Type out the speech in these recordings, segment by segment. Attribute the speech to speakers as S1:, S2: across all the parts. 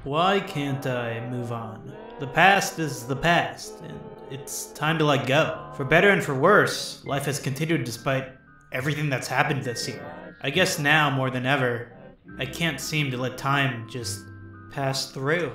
S1: Why can't I move on? The past is the past, and it's time to let go. For better and for worse, life has continued despite everything that's happened this year. I guess now, more than ever, I can't seem to let time just pass through.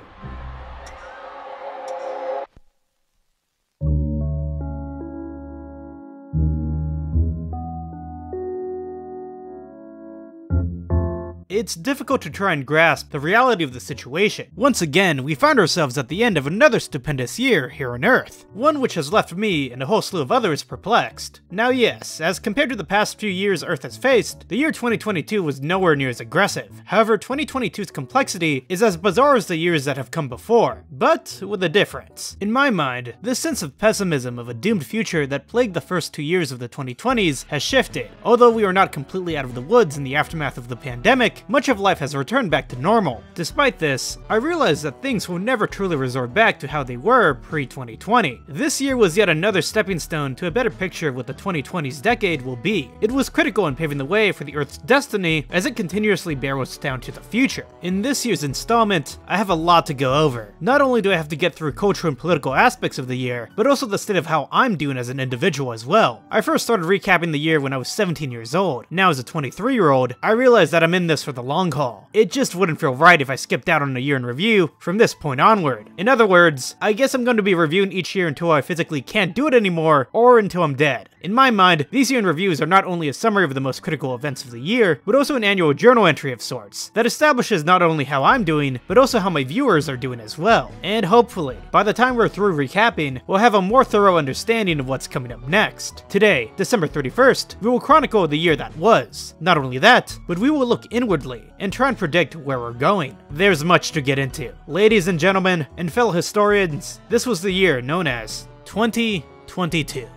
S1: It's difficult to try and grasp the reality of the situation. Once again, we find ourselves at the end of another stupendous year here on Earth, one which has left me and a whole slew of others perplexed. Now yes, as compared to the past few years Earth has faced, the year 2022 was nowhere near as aggressive. However, 2022's complexity is as bizarre as the years that have come before, but with a difference. In my mind, this sense of pessimism of a doomed future that plagued the first 2 years of the 2020s has shifted. Although we are not completely out of the woods in the aftermath of the pandemic, much of life has returned back to normal. Despite this, I realize that things will never truly resort back to how they were pre-2020. This year was yet another stepping stone to a better picture of what the 2020s decade will be. It was critical in paving the way for the Earth's destiny as it continuously barrels down to the future. In this year's installment, I have a lot to go over. Not only do I have to get through cultural and political aspects of the year, but also the state of how I'm doing as an individual as well. I first started recapping the year when I was 17 years old. Now as a 23-year-old, I realize that I'm in this for the long haul. It just wouldn't feel right if I skipped out on a year in review from this point onward. In other words, I guess I'm going to be reviewing each year until I physically can't do it anymore, or until I'm dead. In my mind, these year in reviews are not only a summary of the most critical events of the year, but also an annual journal entry of sorts, that establishes not only how I'm doing, but also how my viewers are doing as well. And hopefully, by the time we're through recapping, we'll have a more thorough understanding of what's coming up next. Today, December 31st, we will chronicle the year that was. Not only that, but we will look inwardly and try and predict where we're going. There's much to get into. Ladies and gentlemen, and fellow historians, this was the year known as 2022.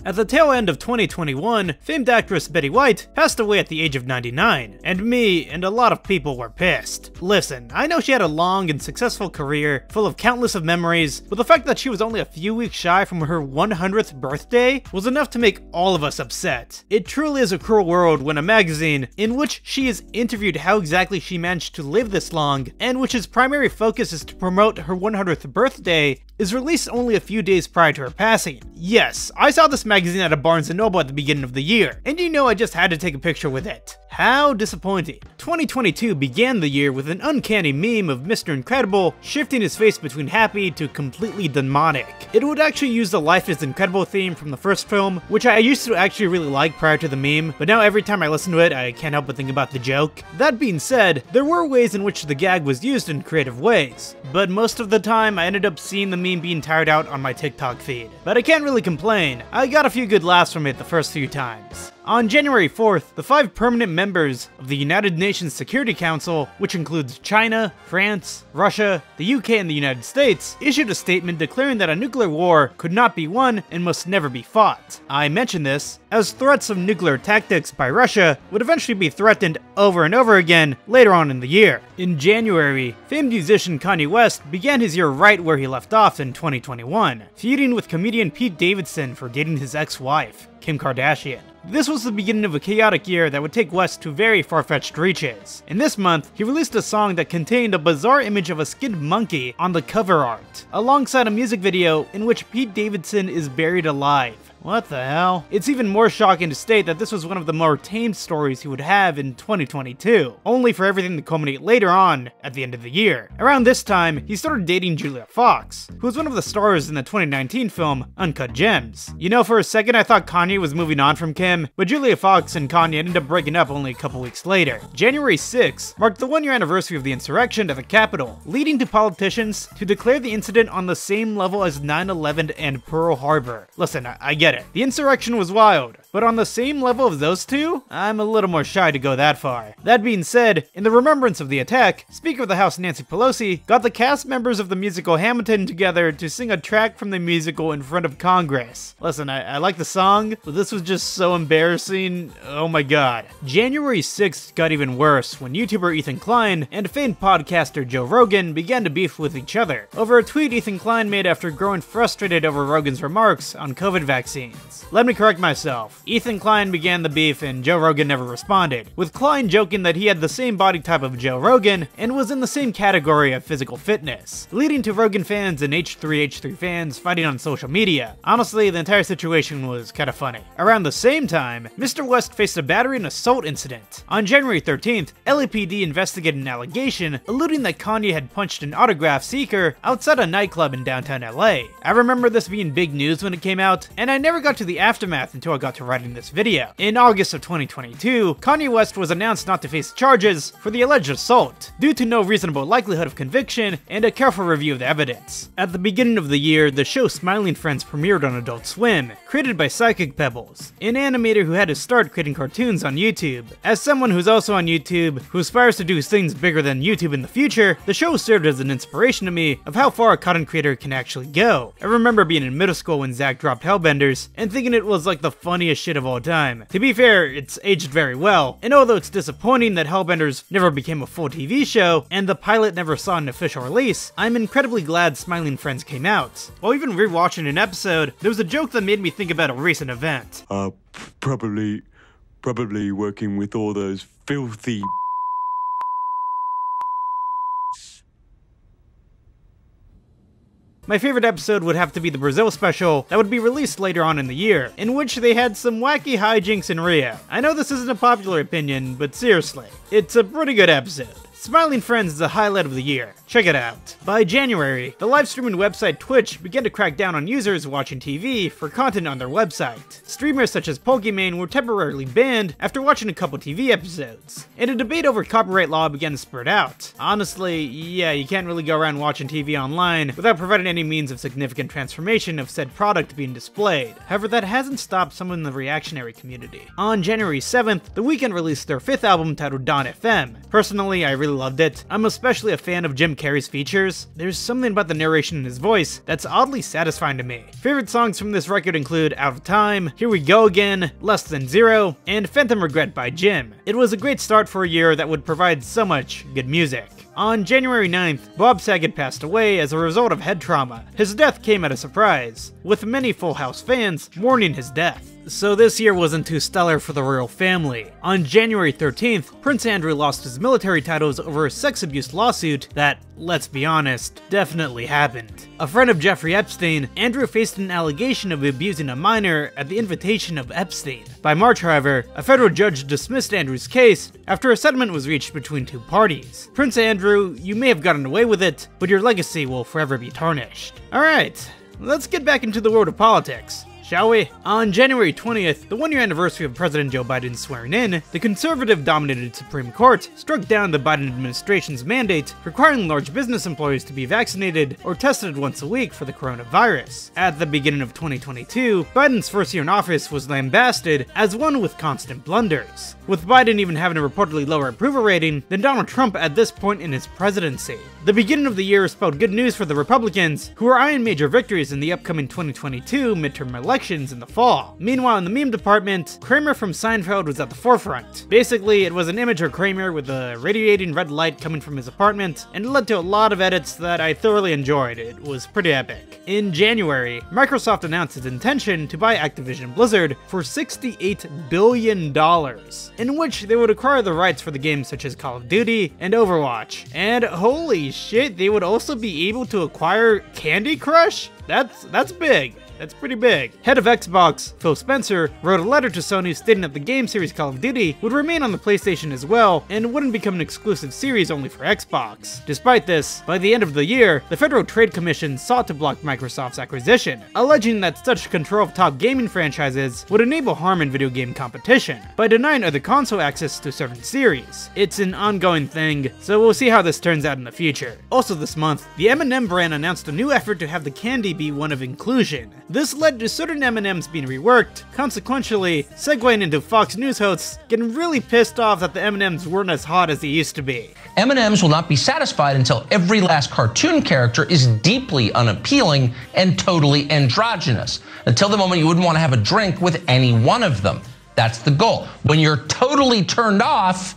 S1: At the tail end of 2021, famed actress Betty White passed away at the age of 99, and me and a lot of people were pissed. Listen, I know she had a long and successful career, full of countless of memories, but the fact that she was only a few weeks shy from her 100th birthday was enough to make all of us upset. It truly is a cruel world when a magazine, in which she is interviewed how exactly she managed to live this long, and which its primary focus is to promote her 100th birthday, is released only a few days prior to her passing. Yes, I saw this magazine at a Barnes & Noble at the beginning of the year, and you know I just had to take a picture with it. How disappointing. 2022 began the year with an uncanny meme of Mr. Incredible shifting his face between happy to completely demonic. It would actually use the Life is Incredible theme from the first film, which I used to actually really like prior to the meme, but now every time I listen to it, I can't help but think about the joke. That being said, there were ways in which the gag was used in creative ways, but most of the time I ended up seeing the meme being tired out on my TikTok feed. But I can't really complain, I got a few good laughs from it the first few times. On January 4th, the 5 permanent members of the United Nations Security Council, which includes China, France, Russia, the UK, and the United States, issued a statement declaring that a nuclear war could not be won and must never be fought. I mention this as threats of nuclear tactics by Russia would eventually be threatened over and over again later on in the year. In January, famed musician Kanye West began his year right where he left off in 2021, feuding with comedian Pete Davidson for dating his ex-wife, Kim Kardashian. This was the beginning of a chaotic year that would take West to very far-fetched reaches. In this month, he released a song that contained a bizarre image of a skinned monkey on the cover art, alongside a music video in which Pete Davidson is buried alive. What the hell? It's even more shocking to state that this was one of the more tamed stories he would have in 2022, only for everything to culminate later on at the end of the year. Around this time, he started dating Julia Fox, who was one of the stars in the 2019 film Uncut Gems. You know, for a second I thought Kanye was moving on from Kim, but Julia Fox and Kanye ended up breaking up only a couple weeks later. January 6th marked the 1-year anniversary of the insurrection at the Capitol, leading to politicians to declare the incident on the same level as 9/11 and Pearl Harbor. Listen, I get it. The insurrection was wild, But on the same level of those two, I'm a little more shy to go that far. That being said, in the remembrance of the attack, Speaker of the House Nancy Pelosi got the cast members of the musical Hamilton together to sing a track from the musical in front of Congress. Listen, I like the song, but this was just so embarrassing. Oh my god. January 6th got even worse when YouTuber Ethan Klein and famed podcaster Joe Rogan began to beef with each other over a tweet Ethan Klein made after growing frustrated over Rogan's remarks on COVID vaccines. Let me correct myself. Ethan Klein began the beef and Joe Rogan never responded, with Klein joking that he had the same body type of Joe Rogan and was in the same category of physical fitness, leading to Rogan fans and H3H3 fans fighting on social media. Honestly, the entire situation was kinda funny. Around the same time, Mr. West faced a battery and assault incident. On January 13th, LAPD investigated an allegation alluding that Kanye had punched an autograph seeker outside a nightclub in downtown LA. I remember this being big news when it came out, and I never got to the aftermath until I got to writing this video. In August of 2022, Kanye West was announced not to face charges for the alleged assault, due to no reasonable likelihood of conviction and a careful review of the evidence. At the beginning of the year, the show Smiling Friends premiered on Adult Swim, created by Psychic Pebbles, an animator who had to start creating cartoons on YouTube. As someone who's also on YouTube, who aspires to do things bigger than YouTube in the future, the show served as an inspiration to me of how far a content creator can actually go. I remember being in middle school when Zach dropped Hellbenders, and thinking it was like the funniest shit of all time. To be fair, it's aged very well, and although it's disappointing that Hellbenders never became a full TV show, and the pilot never saw an official release, I'm incredibly glad Smiling Friends came out. While even rewatching an episode, there was a joke that made me think about a recent event.
S2: Probably working with all those filthy
S1: My favorite episode would have to be the Brazil special that would be released later on in the year, in which they had some wacky hijinks in Rio. I know this isn't a popular opinion, but seriously, it's a pretty good episode. Smiling Friends is a highlight of the year. Check it out. By January, the live streaming website Twitch began to crack down on users watching TV for content on their website. Streamers such as Pokimane were temporarily banned after watching a couple TV episodes, and a debate over copyright law began to spread out. Honestly, yeah, you can't really go around watching TV online without providing any means of significant transformation of said product being displayed. However, that hasn't stopped some in the reactionary community. On January 7th, The Weeknd released their 5th album titled Dawn FM. Personally, I really loved it. I'm especially a fan of Jim Carrey's features. There's something about the narration in his voice that's oddly satisfying to me. Favorite songs from this record include Out of Time, Here We Go Again, Less Than Zero, and Phantom Regret by Jim. It was a great start for a year that would provide so much good music. On January 9th, Bob Saget passed away as a result of head trauma. His death came at a surprise, with many Full House fans mourning his death. So this year wasn't too stellar for the royal family. On January 13th, Prince Andrew lost his military titles over a sex abuse lawsuit that, let's be honest, definitely happened. A friend of Jeffrey Epstein, Andrew faced an allegation of abusing a minor at the invitation of Epstein. By March, however, a federal judge dismissed Andrew's case after a settlement was reached between two parties. Prince Andrew, you may have gotten away with it, but your legacy will forever be tarnished. Alright, let's get back into the world of politics, shall we? On January 20th, the one-year anniversary of President Joe Biden's swearing in, the conservative-dominated Supreme Court struck down the Biden administration's mandate requiring large business employees to be vaccinated or tested once a week for the coronavirus. At the beginning of 2022, Biden's first year in office was lambasted as one with constant blunders, with Biden even having a reportedly lower approval rating than Donald Trump at this point in his presidency. The beginning of the year spelled good news for the Republicans, who are eyeing major victories in the upcoming 2022 midterm elections in the fall. Meanwhile, in the meme department, Kramer from Seinfeld was at the forefront. Basically, it was an image of Kramer with a radiating red light coming from his apartment, and it led to a lot of edits that I thoroughly enjoyed. It was pretty epic. In January, Microsoft announced its intention to buy Activision Blizzard for $68 billion, in which they would acquire the rights for the games such as Call of Duty and Overwatch. And holy shit, they would also be able to acquire Candy Crush? That's big. That's pretty big. Head of Xbox, Phil Spencer, wrote a letter to Sony stating that the game series Call of Duty would remain on the PlayStation as well and wouldn't become an exclusive series only for Xbox. Despite this, by the end of the year, the Federal Trade Commission sought to block Microsoft's acquisition, alleging that such control of top gaming franchises would enable harm in video game competition by denying other console access to certain series. It's an ongoing thing, so we'll see how this turns out in the future. Also this month, the M&M brand announced a new effort to have the candy be one of inclusion. This led to certain M&Ms being reworked, consequentially segueing into Fox News hosts getting really pissed off that the M&Ms weren't as hot as they used to be.
S3: M&Ms will not be satisfied until every last cartoon character is deeply unappealing and totally androgynous, until the moment you wouldn't want to have a drink with any one of them. That's the goal. When you're totally turned off,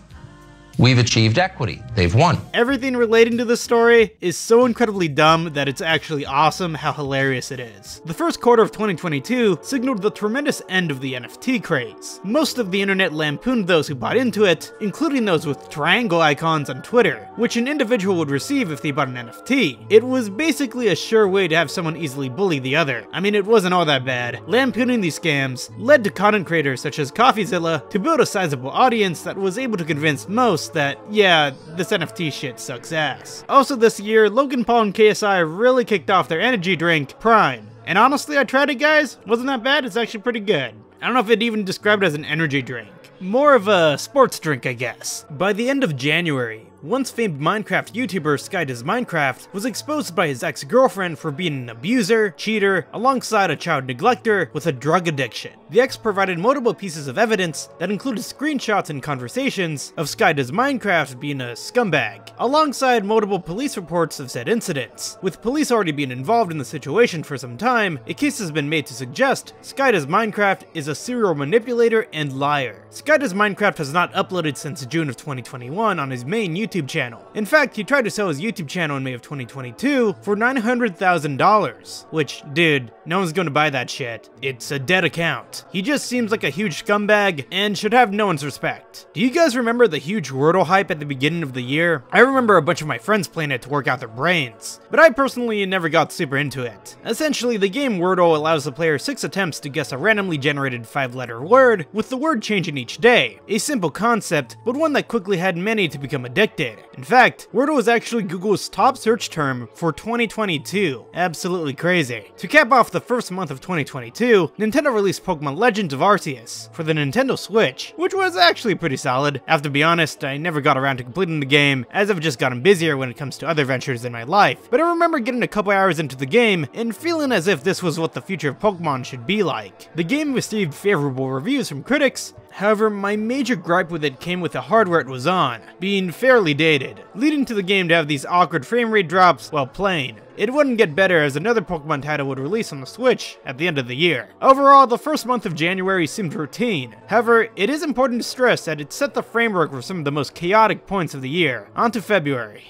S3: we've achieved equity. They've won.
S1: Everything relating to this story is so incredibly dumb that it's actually awesome how hilarious it is. The first quarter of 2022 signaled the tremendous end of the NFT craze. Most of the internet lampooned those who bought into it, including those with triangle icons on Twitter, which an individual would receive if they bought an NFT. It was basically a sure way to have someone easily bully the other. I mean, it wasn't all that bad. Lampooning these scams led to content creators such as CoffeeZilla to build a sizable audience that was able to convince most that, yeah, this NFT shit sucks ass. Also this year, Logan Paul and KSI really kicked off their energy drink, Prime. And honestly, I tried it, guys. Wasn't that bad, it's actually pretty good. I don't know if it'd even describe it as an energy drink. More of a sports drink, I guess. By the end of January, once famed Minecraft YouTuber SkyDoesMinecraft was exposed by his ex-girlfriend for being an abuser, cheater, alongside a child neglector with a drug addiction. The ex provided multiple pieces of evidence that included screenshots and conversations of SkyDoesMinecraft being a scumbag, alongside multiple police reports of said incidents. With police already being involved in the situation for some time, a case has been made to suggest SkyDoesMinecraft is a serial manipulator and liar. SkyDoesMinecraft has not uploaded since June of 2021 on his main YouTube channel. In fact, he tried to sell his YouTube channel in May of 2022 for $900,000, which, dude, no one's gonna buy that shit. It's a dead account. He just seems like a huge scumbag and should have no one's respect. Do you guys remember the huge Wordle hype at the beginning of the year? I remember a bunch of my friends playing it to work out their brains, but I personally never got super into it. Essentially, the game Wordle allows the player 6 attempts to guess a randomly generated 5-letter word, with the word changing each day. A simple concept, but one that quickly had many to become addicted. In fact, Wordle was actually Google's top search term for 2022. Absolutely crazy. To cap off the first month of 2022, Nintendo released Pokemon Legends of Arceus for the Nintendo Switch, which was actually pretty solid. I have to be honest, I never got around to completing the game, as I've just gotten busier when it comes to other ventures in my life, but I remember getting a couple hours into the game and feeling as if this was what the future of Pokemon should be like. The game received favorable reviews from critics. However, my major gripe with it came with the hardware it was on, being fairly dated, leading to the game to have these awkward frame rate drops while playing. It wouldn't get better as another Pokemon title would release on the Switch at the end of the year. Overall, the first month of January seemed routine. However, it is important to stress that it set the framework for some of the most chaotic points of the year. On to February.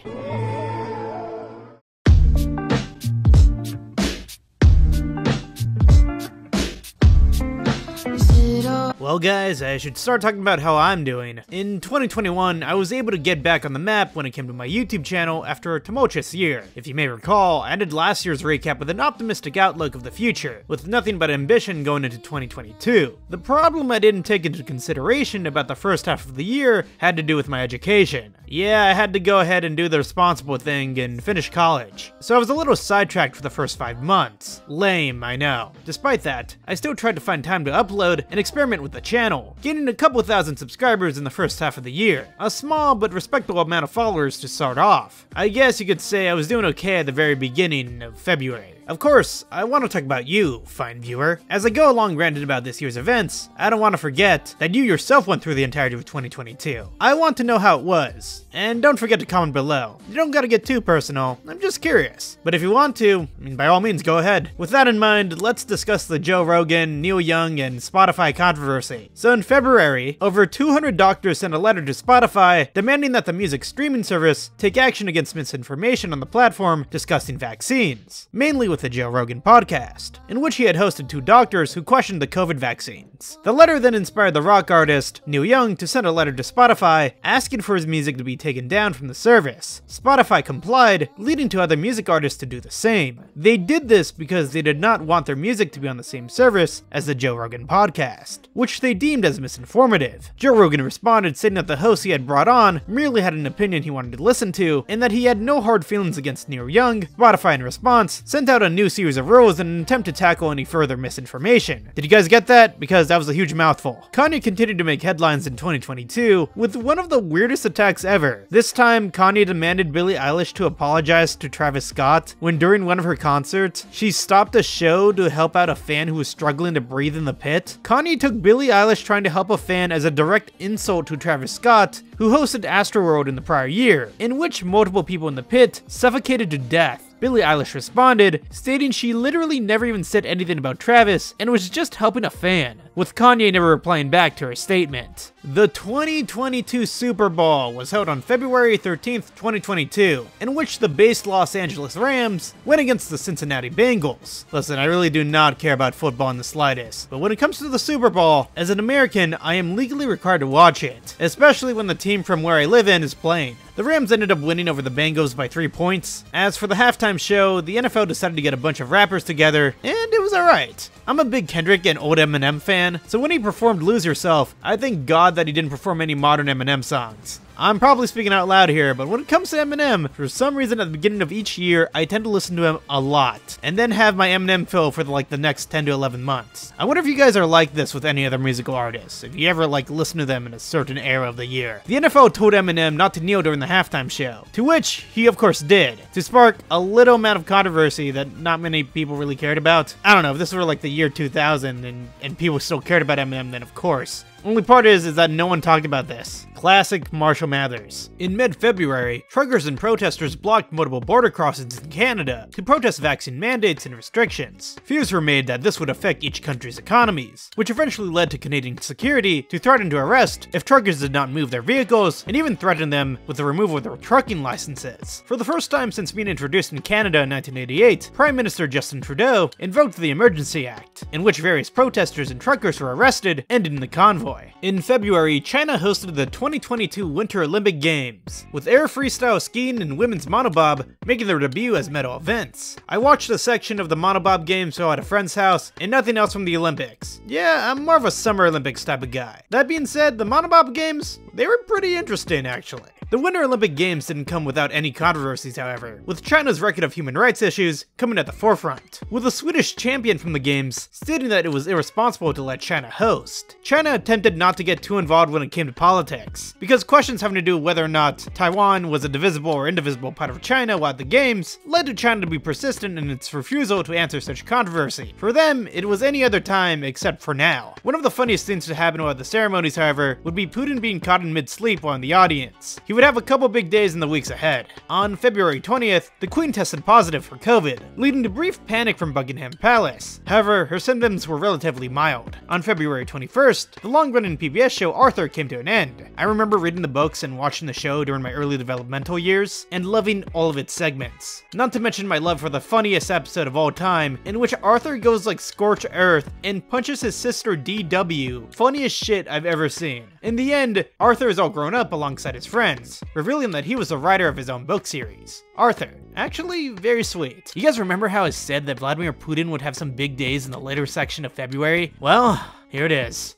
S1: Well guys, I should start talking about how I'm doing. In 2021, I was able to get back on the map when it came to my YouTube channel after a tumultuous year. If you may recall, I ended last year's recap with an optimistic outlook of the future, with nothing but ambition going into 2022. The problem I didn't take into consideration about the first half of the year had to do with my education. Yeah, I had to go ahead and do the responsible thing and finish college. So I was a little sidetracked for the first 5 months. Lame, I know. Despite that, I still tried to find time to upload and experiment with the channel, gaining a couple thousand subscribers in the first half of the year. A small but respectable amount of followers to start off. I guess you could say I was doing okay at the very beginning of February. Of course, I want to talk about you, fine viewer. As I go along ranting about this year's events, I don't want to forget that you yourself went through the entirety of 2022. I want to know how it was, and don't forget to comment below. You don't gotta get too personal, I'm just curious. But if you want to, by all means go ahead. With that in mind, let's discuss the Joe Rogan, Neil Young, and Spotify controversy. So in February, over 200 doctors sent a letter to Spotify demanding that the music streaming service take action against misinformation on the platform discussing vaccines, mainly with the Joe Rogan podcast, in which he had hosted 2 doctors who questioned the COVID vaccines. The letter then inspired the rock artist Neil Young to send a letter to Spotify asking for his music to be taken down from the service. Spotify complied, leading to other music artists to do the same. They did this because they did not want their music to be on the same service as the Joe Rogan podcast, which they deemed as misinformative. Joe Rogan responded saying that the host he had brought on merely had an opinion he wanted to listen to, and that he had no hard feelings against Neil Young. Spotify in response sent out out a new series of rules in an attempt to tackle any further misinformation. Did you guys get that? Because that was a huge mouthful. Kanye continued to make headlines in 2022 with one of the weirdest attacks ever. This time, Kanye demanded Billie Eilish to apologize to Travis Scott when during one of her concerts, she stopped a show to help out a fan who was struggling to breathe in the pit. Kanye took Billie Eilish trying to help a fan as a direct insult to Travis Scott, who hosted Astroworld in the prior year, in which multiple people in the pit suffocated to death. Billie Eilish responded, stating she literally never even said anything about Travis and was just helping a fan, with Kanye never replying back to her statement. The 2022 Super Bowl was held on February 13th, 2022, in which the based Los Angeles Rams went against the Cincinnati Bengals. Listen, I really do not care about football in the slightest, but when it comes to the Super Bowl, as an American, I am legally required to watch it, especially when the team from where I live in is playing. The Rams ended up winning over the Bengals by 3 points. As for the halftime show, the NFL decided to get a bunch of rappers together, and it was alright. I'm a big Kendrick and old Eminem fan, so when he performed Lose Yourself, I thank God that he didn't perform any modern Eminem songs. I'm probably speaking out loud here, but when it comes to Eminem, for some reason at the beginning of each year, I tend to listen to him a lot, and then have my Eminem fill for the next 10 to 11 months. I wonder if you guys are like this with any other musical artists, if you ever listen to them in a certain era of the year. The NFL told Eminem not to kneel during the halftime show, to which he of course did, to spark a little amount of controversy that not many people really cared about. I don't know, if this were like the year 2000 and people still cared about Eminem, then of course. Only part is that no one talked about this. Classic Marshall Mathers. In mid-February, truckers and protesters blocked multiple border crossings in Canada to protest vaccine mandates and restrictions. Fears were made that this would affect each country's economies, which eventually led to Canadian security to threaten to arrest if truckers did not move their vehicles, and even threaten them with the removal of their trucking licenses. For the first time since being introduced in Canada in 1988, Prime Minister Justin Trudeau invoked the Emergency Act, in which various protesters and truckers were arrested, ending the convoy. In February, China hosted the 2022 Winter Olympic Games, with air freestyle skiing and women's monobob making their debut as medal events. I watched a section of the monobob games while at a friend's house, and nothing else from the Olympics. Yeah, I'm more of a Summer Olympics type of guy. That being said, the monobob games, they were pretty interesting actually. The Winter Olympic Games didn't come without any controversies, however, with China's record of human rights issues coming at the forefront, with a Swedish champion from the games stating that it was irresponsible to let China host. China attempted not to get too involved when it came to politics, because questions having to do with whether or not Taiwan was a divisible or indivisible part of China while at the games led to China to be persistent in its refusal to answer such controversy. For them, it was any other time except for now. One of the funniest things to happen while at the ceremonies, however, would be Putin being caught in mid-sleep while in the audience. He would have a couple big days in the weeks ahead. On February 20th, the Queen tested positive for COVID, leading to brief panic from Buckingham Palace. However, her symptoms were relatively mild. On February 21st, the long-running PBS show Arthur came to an end. I remember reading the books and watching the show during my early developmental years, and loving all of its segments. Not to mention my love for the funniest episode of all time, in which Arthur goes like scorched earth and punches his sister DW. Funniest shit I've ever seen. In the end, Arthur is all grown up alongside his friends, revealing that he was the writer of his own book series. Arthur, actually very sweet. You guys remember how it said that Vladimir Putin would have some big days in the later section of February? Well, here it is.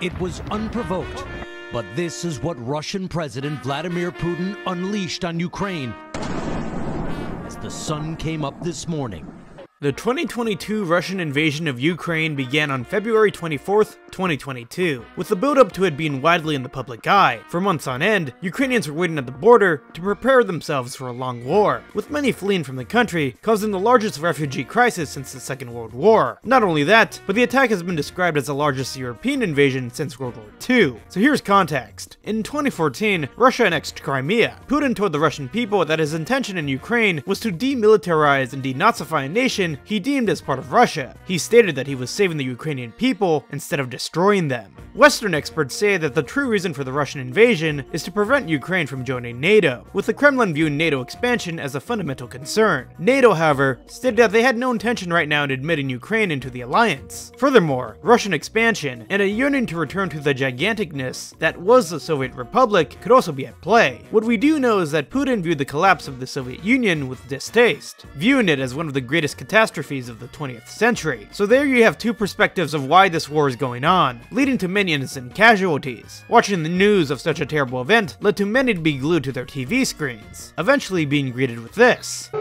S4: It was unprovoked, but this is what Russian President Vladimir Putin unleashed on Ukraine as the sun came up this morning.
S1: The 2022 Russian invasion of Ukraine began on February 24th, 2022, with the build-up to it being widely in the public eye. For months on end, Ukrainians were waiting at the border to prepare themselves for a long war, with many fleeing from the country, causing the largest refugee crisis since the Second World War. Not only that, but the attack has been described as the largest European invasion since World War II. So here's context. In 2014, Russia annexed Crimea. Putin told the Russian people that his intention in Ukraine was to demilitarize and denazify a nation he deemed as part of Russia. He stated that he was saving the Ukrainian people instead of destroying them. Western experts say that the true reason for the Russian invasion is to prevent Ukraine from joining NATO, with the Kremlin viewing NATO expansion as a fundamental concern. NATO, however, stated that they had no intention right now in admitting Ukraine into the alliance. Furthermore, Russian expansion and a yearning to return to the giganticness that was the Soviet Republic could also be at play. What we do know is that Putin viewed the collapse of the Soviet Union with distaste, viewing it as one of the greatest catastrophes of the 20th century. So there you have two perspectives of why this war is going on, leading to many innocent casualties. Watching the news of such a terrible event led to many to be glued to their TV screens, eventually being greeted with this.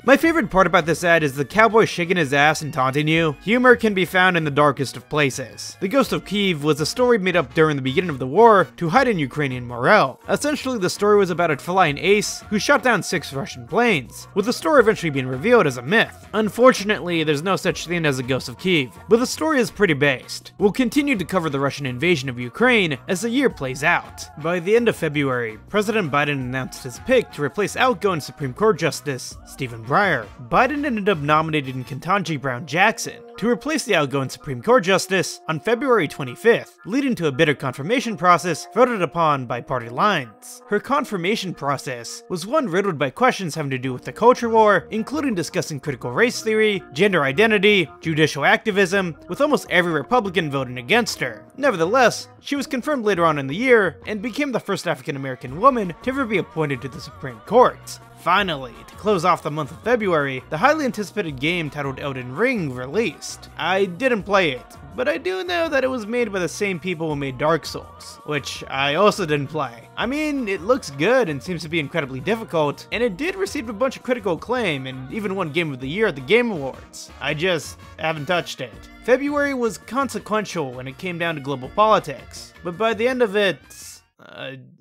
S1: My favorite part about this ad is the cowboy shaking his ass and taunting you. Humor can be found in the darkest of places. The Ghost of Kyiv was a story made up during the beginning of the war to heighten Ukrainian morale. Essentially, the story was about a flying ace who shot down 6 Russian planes, with the story eventually being revealed as a myth. Unfortunately, there's no such thing as a Ghost of Kyiv, but the story is pretty based. We'll continue to cover the Russian invasion of Ukraine as the year plays out. By the end of February, President Biden announced his pick to replace outgoing Supreme Court Justice Stephen Breyer. Biden ended up nominating Ketanji Brown Jackson to replace the outgoing Supreme Court Justice on February 25th, leading to a bitter confirmation process voted upon by party lines. Her confirmation process was one riddled by questions having to do with the culture war, including discussing critical race theory, gender identity, judicial activism, with almost every Republican voting against her. Nevertheless, she was confirmed later on in the year and became the first African-American woman to ever be appointed to the Supreme Court. Finally, to close off the month of February, the highly anticipated game titled Elden Ring released. I didn't play it, but I do know that it was made by the same people who made Dark Souls, which I also didn't play. I mean, it looks good and seems to be incredibly difficult, and it did receive a bunch of critical acclaim and even won Game of the Year at the Game Awards. I just haven't touched it. February was consequential when it came down to global politics, but by the end of it,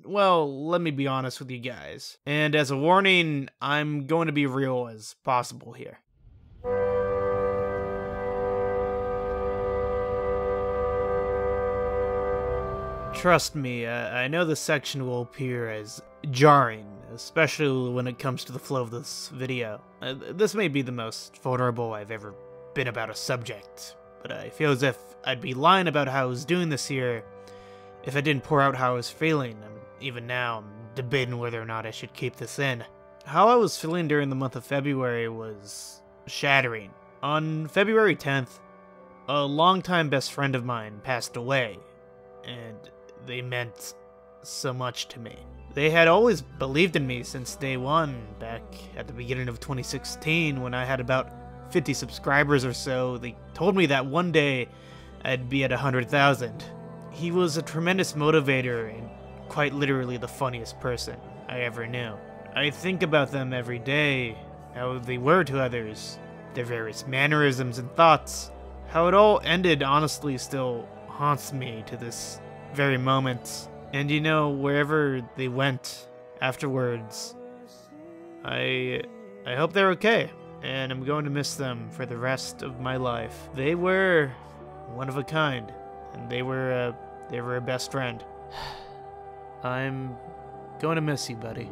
S1: well, let me be honest with you guys. And as a warning, I'm going to be real as possible here. Trust me, I know this section will appear as jarring, especially when it comes to the flow of this video. This may be the most vulnerable I've ever been about a subject, but I feel as if I'd be lying about how I was doing this year if I didn't pour out how I was feeling. Even now, I'm debating whether or not I should keep this in. How I was feeling during the month of February was shattering. On February 10th, a longtime best friend of mine passed away, and they meant so much to me. They had always believed in me since day one, back at the beginning of 2016 when I had about 50 subscribers or so. They told me that one day I'd be at 100,000. He was a tremendous motivator and quite literally the funniest person I ever knew. I think about them every day, how they were to others, their various mannerisms and thoughts. How it all ended honestly still haunts me to this very moment. And you know, wherever they went afterwards, I hope they're okay, and I'm going to miss them for the rest of my life. They were one of a kind, and they were a best friend. I'm going to miss you, buddy.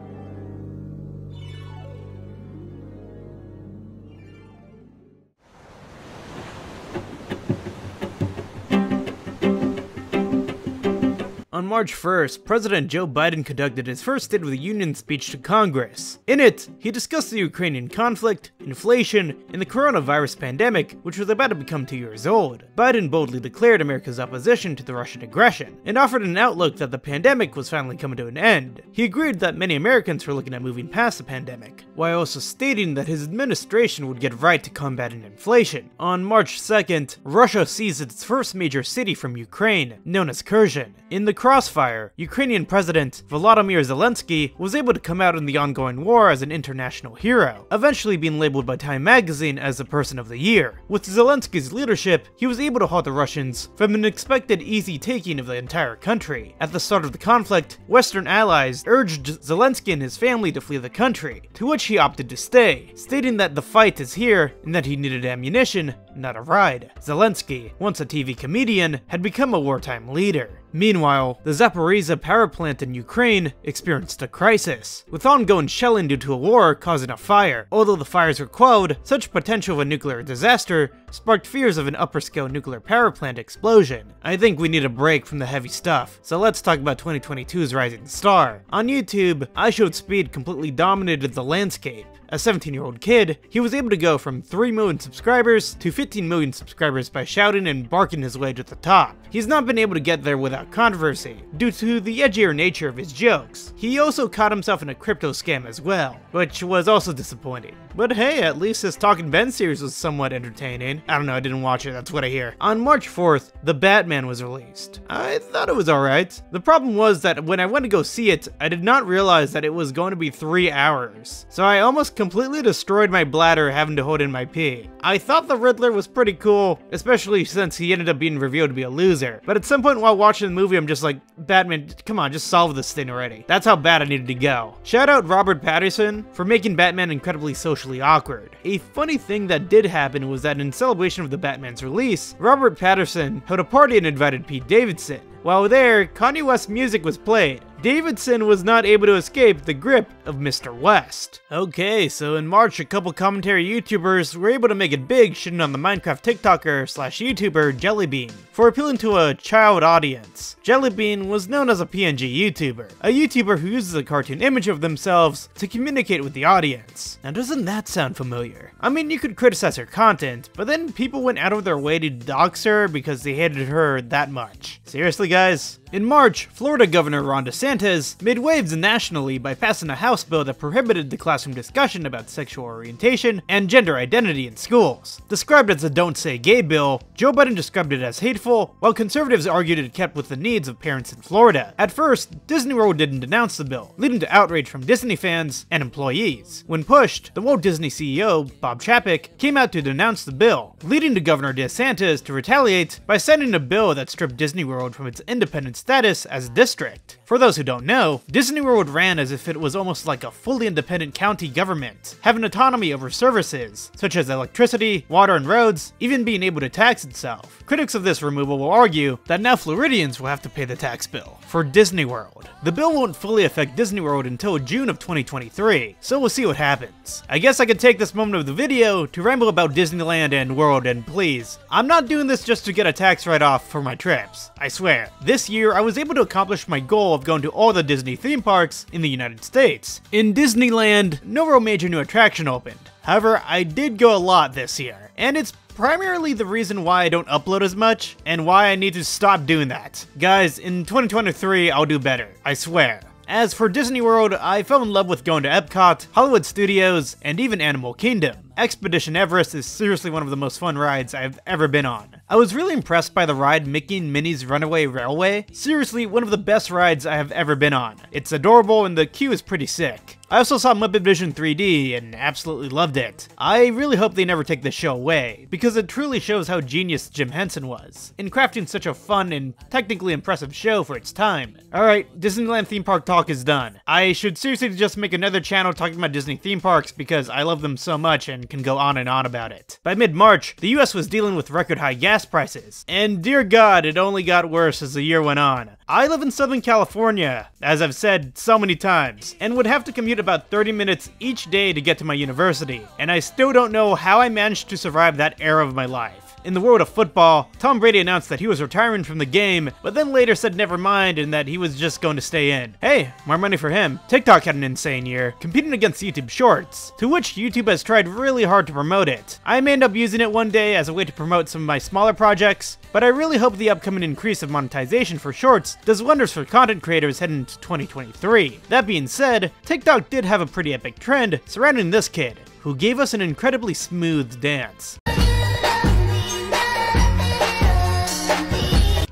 S1: On March 1st, President Joe Biden conducted his first State of the Union speech to Congress. In it, he discussed the Ukrainian conflict, inflation, and the coronavirus pandemic, which was about to become 2 years old. Biden boldly declared America's opposition to the Russian aggression, and offered an outlook that the pandemic was finally coming to an end. He agreed that many Americans were looking at moving past the pandemic, while also stating that his administration would get right to combating inflation. On March 2nd, Russia seized its first major city from Ukraine, known as Kherson. In the crossfire, Ukrainian President Volodymyr Zelensky was able to come out in the ongoing war as an international hero, eventually being labeled by Time magazine as the Person of the Year. With Zelensky's leadership, he was able to halt the Russians from an expected easy taking of the entire country. At the start of the conflict, Western allies urged Zelensky and his family to flee the country, to which he opted to stay, stating that the fight is here and that he needed ammunition, not a ride. Zelensky, once a TV comedian, had become a wartime leader. Meanwhile, the Zaporizhzhia power plant in Ukraine experienced a crisis, with ongoing shelling due to a war causing a fire. Although the fires were quelled, such potential of a nuclear disaster sparked fears of an upper-scale nuclear power plant explosion. I think we need a break from the heavy stuff, so let's talk about 2022's rising star. On YouTube, I Showed Speed completely dominated the landscape. A 17-year-old kid, he was able to go from 3 million subscribers to 15 million subscribers by shouting and barking his way to the top. He's not been able to get there without controversy, due to the edgier nature of his jokes. He also caught himself in a crypto scam as well, which was also disappointing. But hey, at least his Talkin' Ben series was somewhat entertaining. I don't know, I didn't watch it, that's what I hear. On March 4th, The Batman was released. I thought it was alright. The problem was that when I went to go see it, I did not realize that it was going to be 3 hours. So I almost completely destroyed my bladder having to hold in my pee. I thought the Riddler was pretty cool, especially since he ended up being revealed to be a loser. But at some point while watching the movie, I'm just like, Batman, come on, just solve this thing already. That's how bad I needed to go. Shout out Robert Pattinson for making Batman incredibly socially awkward. A funny thing that did happen was that in celebration of the Batman's release, Robert Pattinson held a party and invited Pete Davidson. While there, Kanye West's music was played. Davidson was not able to escape the grip of Mr. West. Okay, so in March, a couple commentary YouTubers were able to make it big shitting on the Minecraft TikToker slash YouTuber Jellybean for appealing to a child audience. Jellybean was known as a PNG YouTuber, a YouTuber who uses a cartoon image of themselves to communicate with the audience. Now doesn't that sound familiar? I mean, you could criticize her content, but then people went out of their way to dox her because they hated her that much. Seriously guys? In March, Florida Governor Ron DeSantis made waves nationally by passing a House bill that prohibited the classroom discussion about sexual orientation and gender identity in schools. Described as a don't say gay bill, Joe Biden described it as hateful, while conservatives argued it kept with the needs of parents in Florida. At first, Disney World didn't denounce the bill, leading to outrage from Disney fans and employees. When pushed, the Walt Disney CEO, Bob Chapek, came out to denounce the bill, leading to Governor DeSantis to retaliate by signing a bill that stripped Disney World from its independent status as a district. For those who don't know, Disney World ran as if it was almost like a fully independent county government, having autonomy over services, such as electricity, water, and roads, even being able to tax itself. Critics of this removal will argue that now Floridians will have to pay the tax bill for Disney World. The bill won't fully affect Disney World until June of 2023, so we'll see what happens. I guess I could take this moment of the video to ramble about Disneyland and World, and please, I'm not doing this just to get a tax write-off for my trips. I swear, this year I was able to accomplish my goal of going to all the Disney theme parks in the United States. In Disneyland, no real major new attraction opened. However, I did go a lot this year, and it's primarily the reason why I don't upload as much, and why I need to stop doing that. Guys, in 2023, I'll do better. I swear. As for Disney World, I fell in love with going to Epcot, Hollywood Studios, and even Animal Kingdom. Expedition Everest is seriously one of the most fun rides I've ever been on. I was really impressed by the ride Mickey and Minnie's Runaway Railway. Seriously, one of the best rides I have ever been on. It's adorable and the queue is pretty sick. I also saw Muppet Vision 3D and absolutely loved it. I really hope they never take this show away, because it truly shows how genius Jim Henson was in crafting such a fun and technically impressive show for its time. Alright, Disneyland theme park talk is done. I should seriously just make another channel talking about Disney theme parks because I love them so much and can go on and on about it. By mid-March, the US was dealing with record high gas prices, and dear God, it only got worse as the year went on. I live in Southern California, as I've said so many times, and would have to commute about 30 minutes each day to get to my university, and I still don't know how I managed to survive that era of my life. In the world of football, Tom Brady announced that he was retiring from the game, but then later said never mind and that he was just going to stay in. Hey, more money for him. TikTok had an insane year, competing against YouTube Shorts, to which YouTube has tried really hard to promote it. I may end up using it one day as a way to promote some of my smaller projects, but I really hope the upcoming increase of monetization for Shorts does wonders for content creators heading into 2023. That being said, TikTok did have a pretty epic trend surrounding this kid, who gave us an incredibly smooth dance.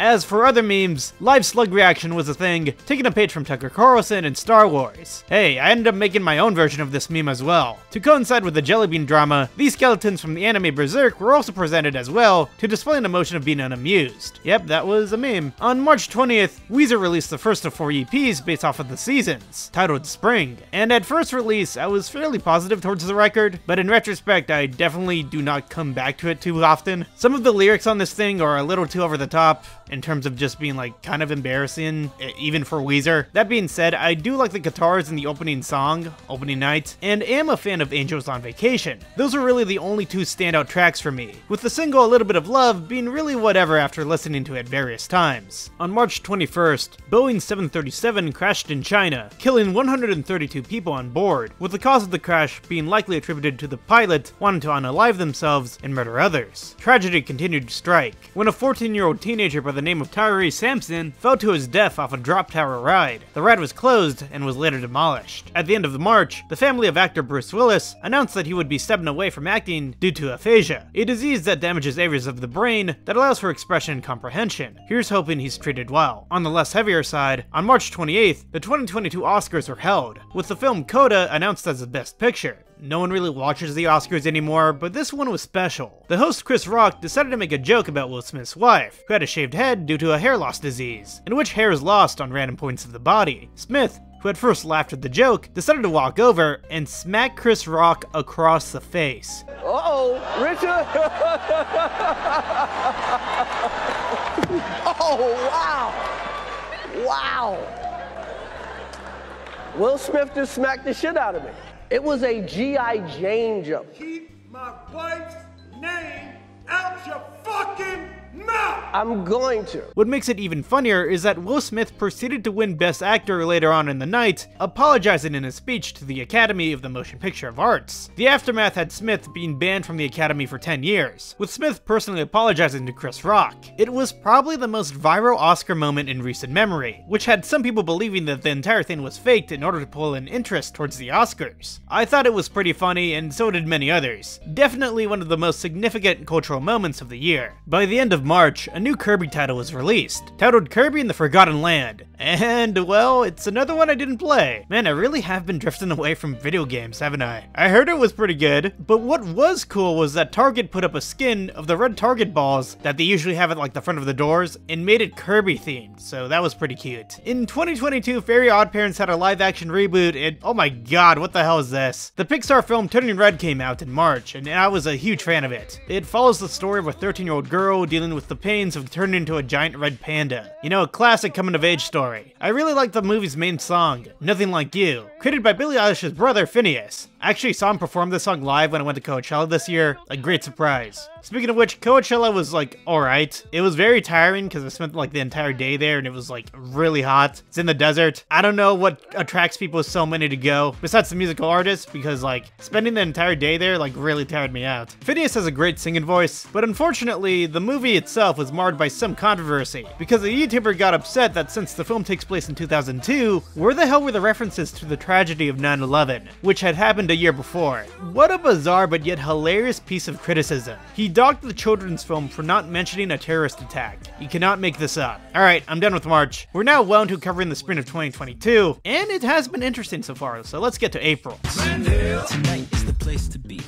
S1: As for other memes, live slug reaction was a thing, taking a page from Tucker Carlson and Star Wars. Hey, I ended up making my own version of this meme as well. To coincide with the Jellybean drama, these skeletons from the anime Berserk were also presented as well, to display an emotion of being unamused. Yep, that was a meme. On March 20th, Weezer released the first of 4 EPs based off of the seasons, titled Spring. And at first release, I was fairly positive towards the record, but in retrospect, I definitely do not come back to it too often. Some of the lyrics on this thing are a little too over the top, in terms of just being like kind of embarrassing, even for Weezer. That being said, I do like the guitars in the opening song, Opening Night, and am a fan of Angels on Vacation. Those are really the only two standout tracks for me, with the single A Little Bit of Love being really whatever after listening to it various times. On March 21st, Boeing 737 crashed in China, killing 132 people on board, with the cause of the crash being likely attributed to the pilot wanting to unalive themselves and murder others. Tragedy continued to strike when a 14-year-old teenager by the name of Tyree Sampson fell to his death off a drop tower ride. The ride was closed and was later demolished. At the end of March, the family of actor Bruce Willis announced that he would be stepping away from acting due to aphasia, a disease that damages areas of the brain that allows for expression and comprehension. Here's hoping he's treated well. On the less heavier side, on March 28th, the 2022 Oscars were held, with the film Coda announced as the Best Picture. No one really watches the Oscars anymore, but this one was special. The host Chris Rock decided to make a joke about Will Smith's wife, who had a shaved head due to a hair loss disease, in which hair is lost on random points of the body. Smith, who at first laughed at the joke, decided to walk over and smack Chris Rock across the face.
S5: Uh-oh, Richard! Oh, wow! Wow! Will Smith just smacked the shit out of me. It was a G.I. Jane joke.
S6: Keep my wife's name out your fucking mouth!
S5: I'm going to.
S1: What makes it even funnier is that Will Smith proceeded to win Best Actor later on in the night, apologizing in his speech to the Academy of the Motion Picture of Arts. The aftermath had Smith being banned from the Academy for 10 years, with Smith personally apologizing to Chris Rock. It was probably the most viral Oscar moment in recent memory, which had some people believing that the entire thing was faked in order to pull in interest towards the Oscars. I thought it was pretty funny, and so did many others. Definitely one of the most significant cultural moments of the year. By the end of March, a new Kirby title was released, titled Kirby and the Forgotten Land, and, well, it's another one I didn't play. Man, I really have been drifting away from video games, haven't I? I heard it was pretty good, but what was cool was that Target put up a skin of the red Target balls that they usually have at like the front of the doors, and made it Kirby themed, so that was pretty cute. In 2022, Fairy Oddparents had a live-action reboot, and oh my god, what the hell is this? The Pixar film Turning Red came out in March, and I was a huge fan of it. It follows the story of a 13-year-old girl dealing with the pains of turning into a giant red panda. You know, a classic coming-of-age story. I really like the movie's main song, Nothing Like You, created by Billie Eilish's brother, Phineas. I actually saw him perform this song live when I went to Coachella this year, a great surprise. Speaking of which, Coachella was like, alright. It was very tiring because I spent like the entire day there and it was like really hot. It's in the desert. I don't know what attracts people so many to go, besides the musical artists, because like spending the entire day there like really tired me out. Phineas has a great singing voice, but unfortunately the movie itself was marred by some controversy, because a YouTuber got upset that since the film takes place in 2002, where the hell were the references to the tragedy of 9/11, which had happened a year before? What a bizarre but yet hilarious piece of criticism. He docked the children's film for not mentioning a terrorist attack. You cannot make this up. Alright, I'm done with March. We're now well into covering the spring of 2022, and it has been interesting so far, so let's get to April.
S7: Tonight is the place to be.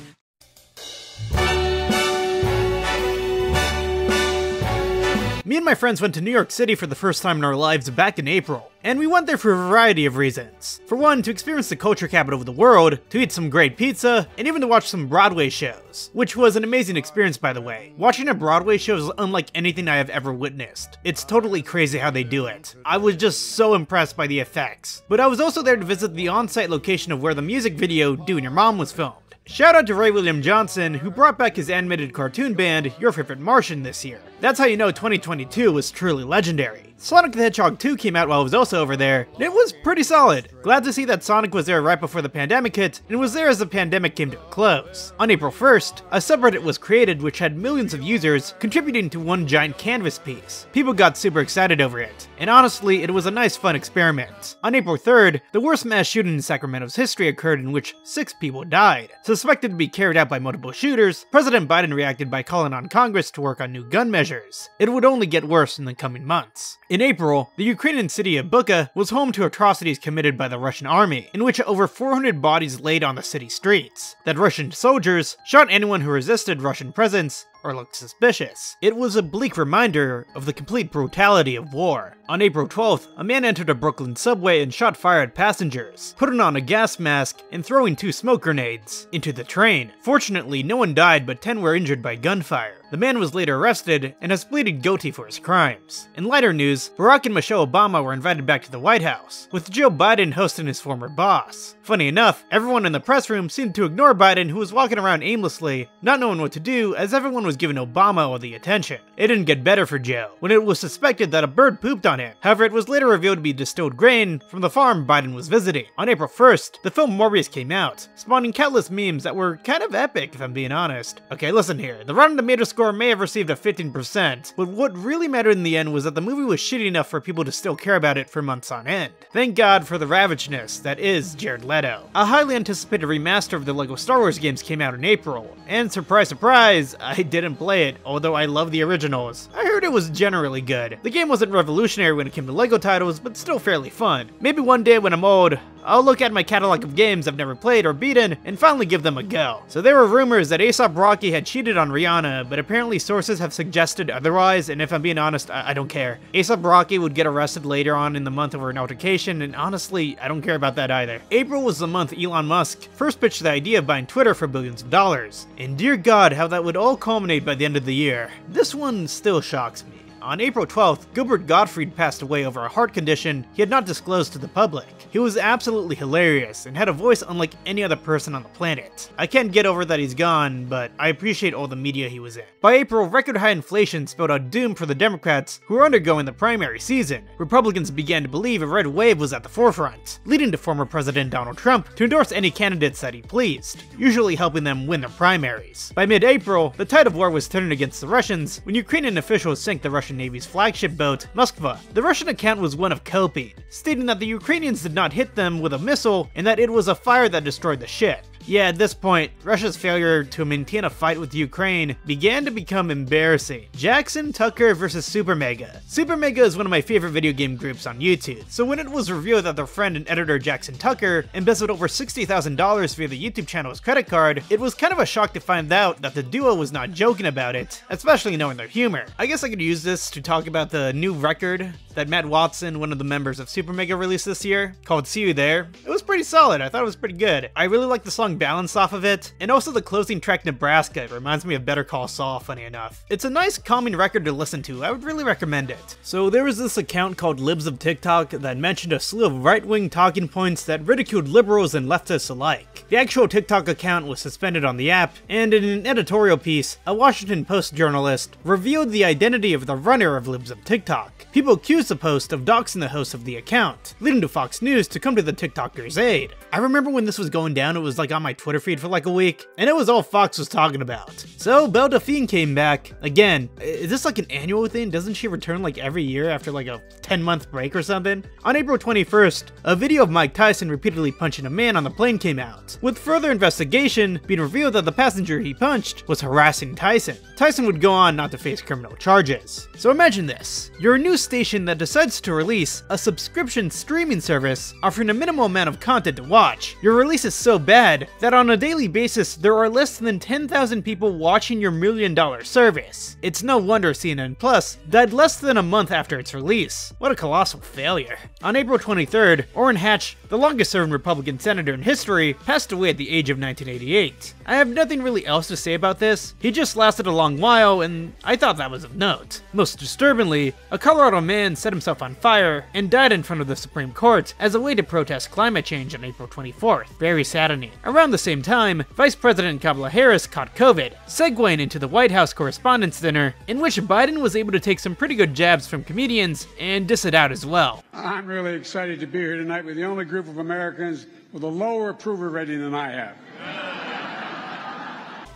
S1: Me and my friends went to New York City for the first time in our lives back in April, and we went there for a variety of reasons. For one, to experience the culture capital of the world, to eat some great pizza, and even to watch some Broadway shows, which was an amazing experience by the way. Watching a Broadway show is unlike anything I have ever witnessed. It's totally crazy how they do it. I was just so impressed by the effects. But I was also there to visit the on-site location of where the music video Doing Your Mom was filmed. Shout out to Ray William Johnson, who brought back his animated cartoon band, Your Favorite Martian, this year. That's how you know 2022 was truly legendary. Sonic the Hedgehog 2 came out while I was also over there, and it was pretty solid. Glad to see that Sonic was there right before the pandemic hit, and was there as the pandemic came to a close. On April 1st, a subreddit was created which had millions of users contributing to one giant canvas piece. People got super excited over it, and honestly, it was a nice fun experiment. On April 3rd, the worst mass shooting in Sacramento's history occurred in which 6 people died. Suspected to be carried out by multiple shooters, President Biden reacted by calling on Congress to work on new gun measures. It would only get worse in the coming months. In April, the Ukrainian city of Bucha was home to atrocities committed by the Russian army, in which over 400 bodies laid on the city streets. That Russian soldiers shot anyone who resisted Russian presence or looked suspicious. It was a bleak reminder of the complete brutality of war. On April 12th, a man entered a Brooklyn subway and shot fire at passengers, putting on a gas mask and throwing 2 smoke grenades into the train. Fortunately, no one died, but 10 were injured by gunfire. The man was later arrested and has pleaded guilty for his crimes. In lighter news, Barack and Michelle Obama were invited back to the White House, with Joe Biden hosting his former boss. Funny enough, everyone in the press room seemed to ignore Biden, who was walking around aimlessly, not knowing what to do, as everyone was giving Obama all the attention. It didn't get better for Joe, when it was suspected that a bird pooped on him. However, it was later revealed to be distilled grain from the farm Biden was visiting. On April 1st, the film Morbius came out, spawning countless memes that were kind of epic, if I'm being honest. Okay, listen here, the Rotten Tomatoes score may have received a 15%, but what really mattered in the end was that the movie was shitty enough for people to still care about it for months on end. Thank God for the ravageness that is Jared Leto. A highly anticipated remaster of the LEGO Star Wars games came out in April, and surprise surprise, I didn't play it, although I love the originals. I heard heard it was generally good. The game wasn't revolutionary when it came to LEGO titles, but still fairly fun. Maybe one day when I'm old, I'll look at my catalog of games I've never played or beaten and finally give them a go. So there were rumors that A$AP Rocky had cheated on Rihanna, but apparently sources have suggested otherwise, and if I'm being honest, I don't care. A$AP Rocky would get arrested later on in the month over an altercation, and honestly, I don't care about that either. April was the month Elon Musk first pitched the idea of buying Twitter for billions of dollars. And dear God, how that would all culminate by the end of the year. This one still shocks me. On April 12th, Gilbert Gottfried passed away over a heart condition he had not disclosed to the public. He was absolutely hilarious and had a voice unlike any other person on the planet. I can't get over that he's gone, but I appreciate all the media he was in. By April, record high inflation spelled out doom for the Democrats who were undergoing the primary season. Republicans began to believe a red wave was at the forefront, leading to former President Donald Trump to endorse any candidates that he pleased, usually helping them win their primaries. By mid-April, the tide of war was turning against the Russians when Ukrainian officials sank the Russian Navy's flagship boat, Moskva. The Russian account was one of coping, stating that the Ukrainians did not hit them with a missile and that it was a fire that destroyed the ship. Yeah, at this point, Russia's failure to maintain a fight with Ukraine began to become embarrassing. Jackson Tucker vs Super Mega. Super Mega is one of my favorite video game groups on YouTube, so when it was revealed that their friend and editor Jackson Tucker embezzled over $60,000 via the YouTube channel's credit card, it was kind of a shock to find out that the duo was not joking about it, especially knowing their humor. I guess I could use this to talk about the new record that Matt Watson, one of the members of Super Mega, released this year, called See You There. It was pretty solid. I thought it was pretty good. I really like the song Balance off of it, and also the closing track Nebraska. It reminds me of Better Call Saul, funny enough. It's a nice calming record to listen to. I would really recommend it. So there was this account called Libs of TikTok that mentioned a slew of right-wing talking points that ridiculed liberals and leftists alike. The actual TikTok account was suspended on the app, and in an editorial piece, a Washington Post journalist revealed the identity of the runner of Libs of TikTok. People accused the post of doxing the host of the account, leading to Fox News to come to the TikToker's aid. I remember when this was going down, it was like on my Twitter feed for like a week, and it was all Fox was talking about. So Belle Delphine came back. Again, is this like an annual thing? Doesn't she return like every year after like a 10-month break or something? On April 21st, a video of Mike Tyson repeatedly punching a man on the plane came out, with further investigation being revealed that the passenger he punched was harassing Tyson. Tyson would go on not to face criminal charges. So imagine this. You're a news station that decides to release a subscription streaming service offering a minimal amount of content to watch. Your release is so bad that on a daily basis there are less than 10,000 people watching your $1 million service. It's no wonder CNN Plus died less than a month after its release. What a colossal failure. On April 23rd, Orrin Hatch, the longest-serving Republican senator in history, passed away at the age of 1988. I have nothing really else to say about this. He just lasted a long while, and I thought that was of note. Most disturbingly, a Colorado man set himself on fire and died in front of the Supreme Court as a way to protest climate change on April 24th. Very saddening. Around the same time, Vice President Kamala Harris caught COVID, segueing into the White House Correspondents' Dinner, in which Biden was able to take some pretty good jabs from comedians and diss it out as well.
S6: I'm really excited to be here tonight with the only group of Americans with a lower approval rating than I have.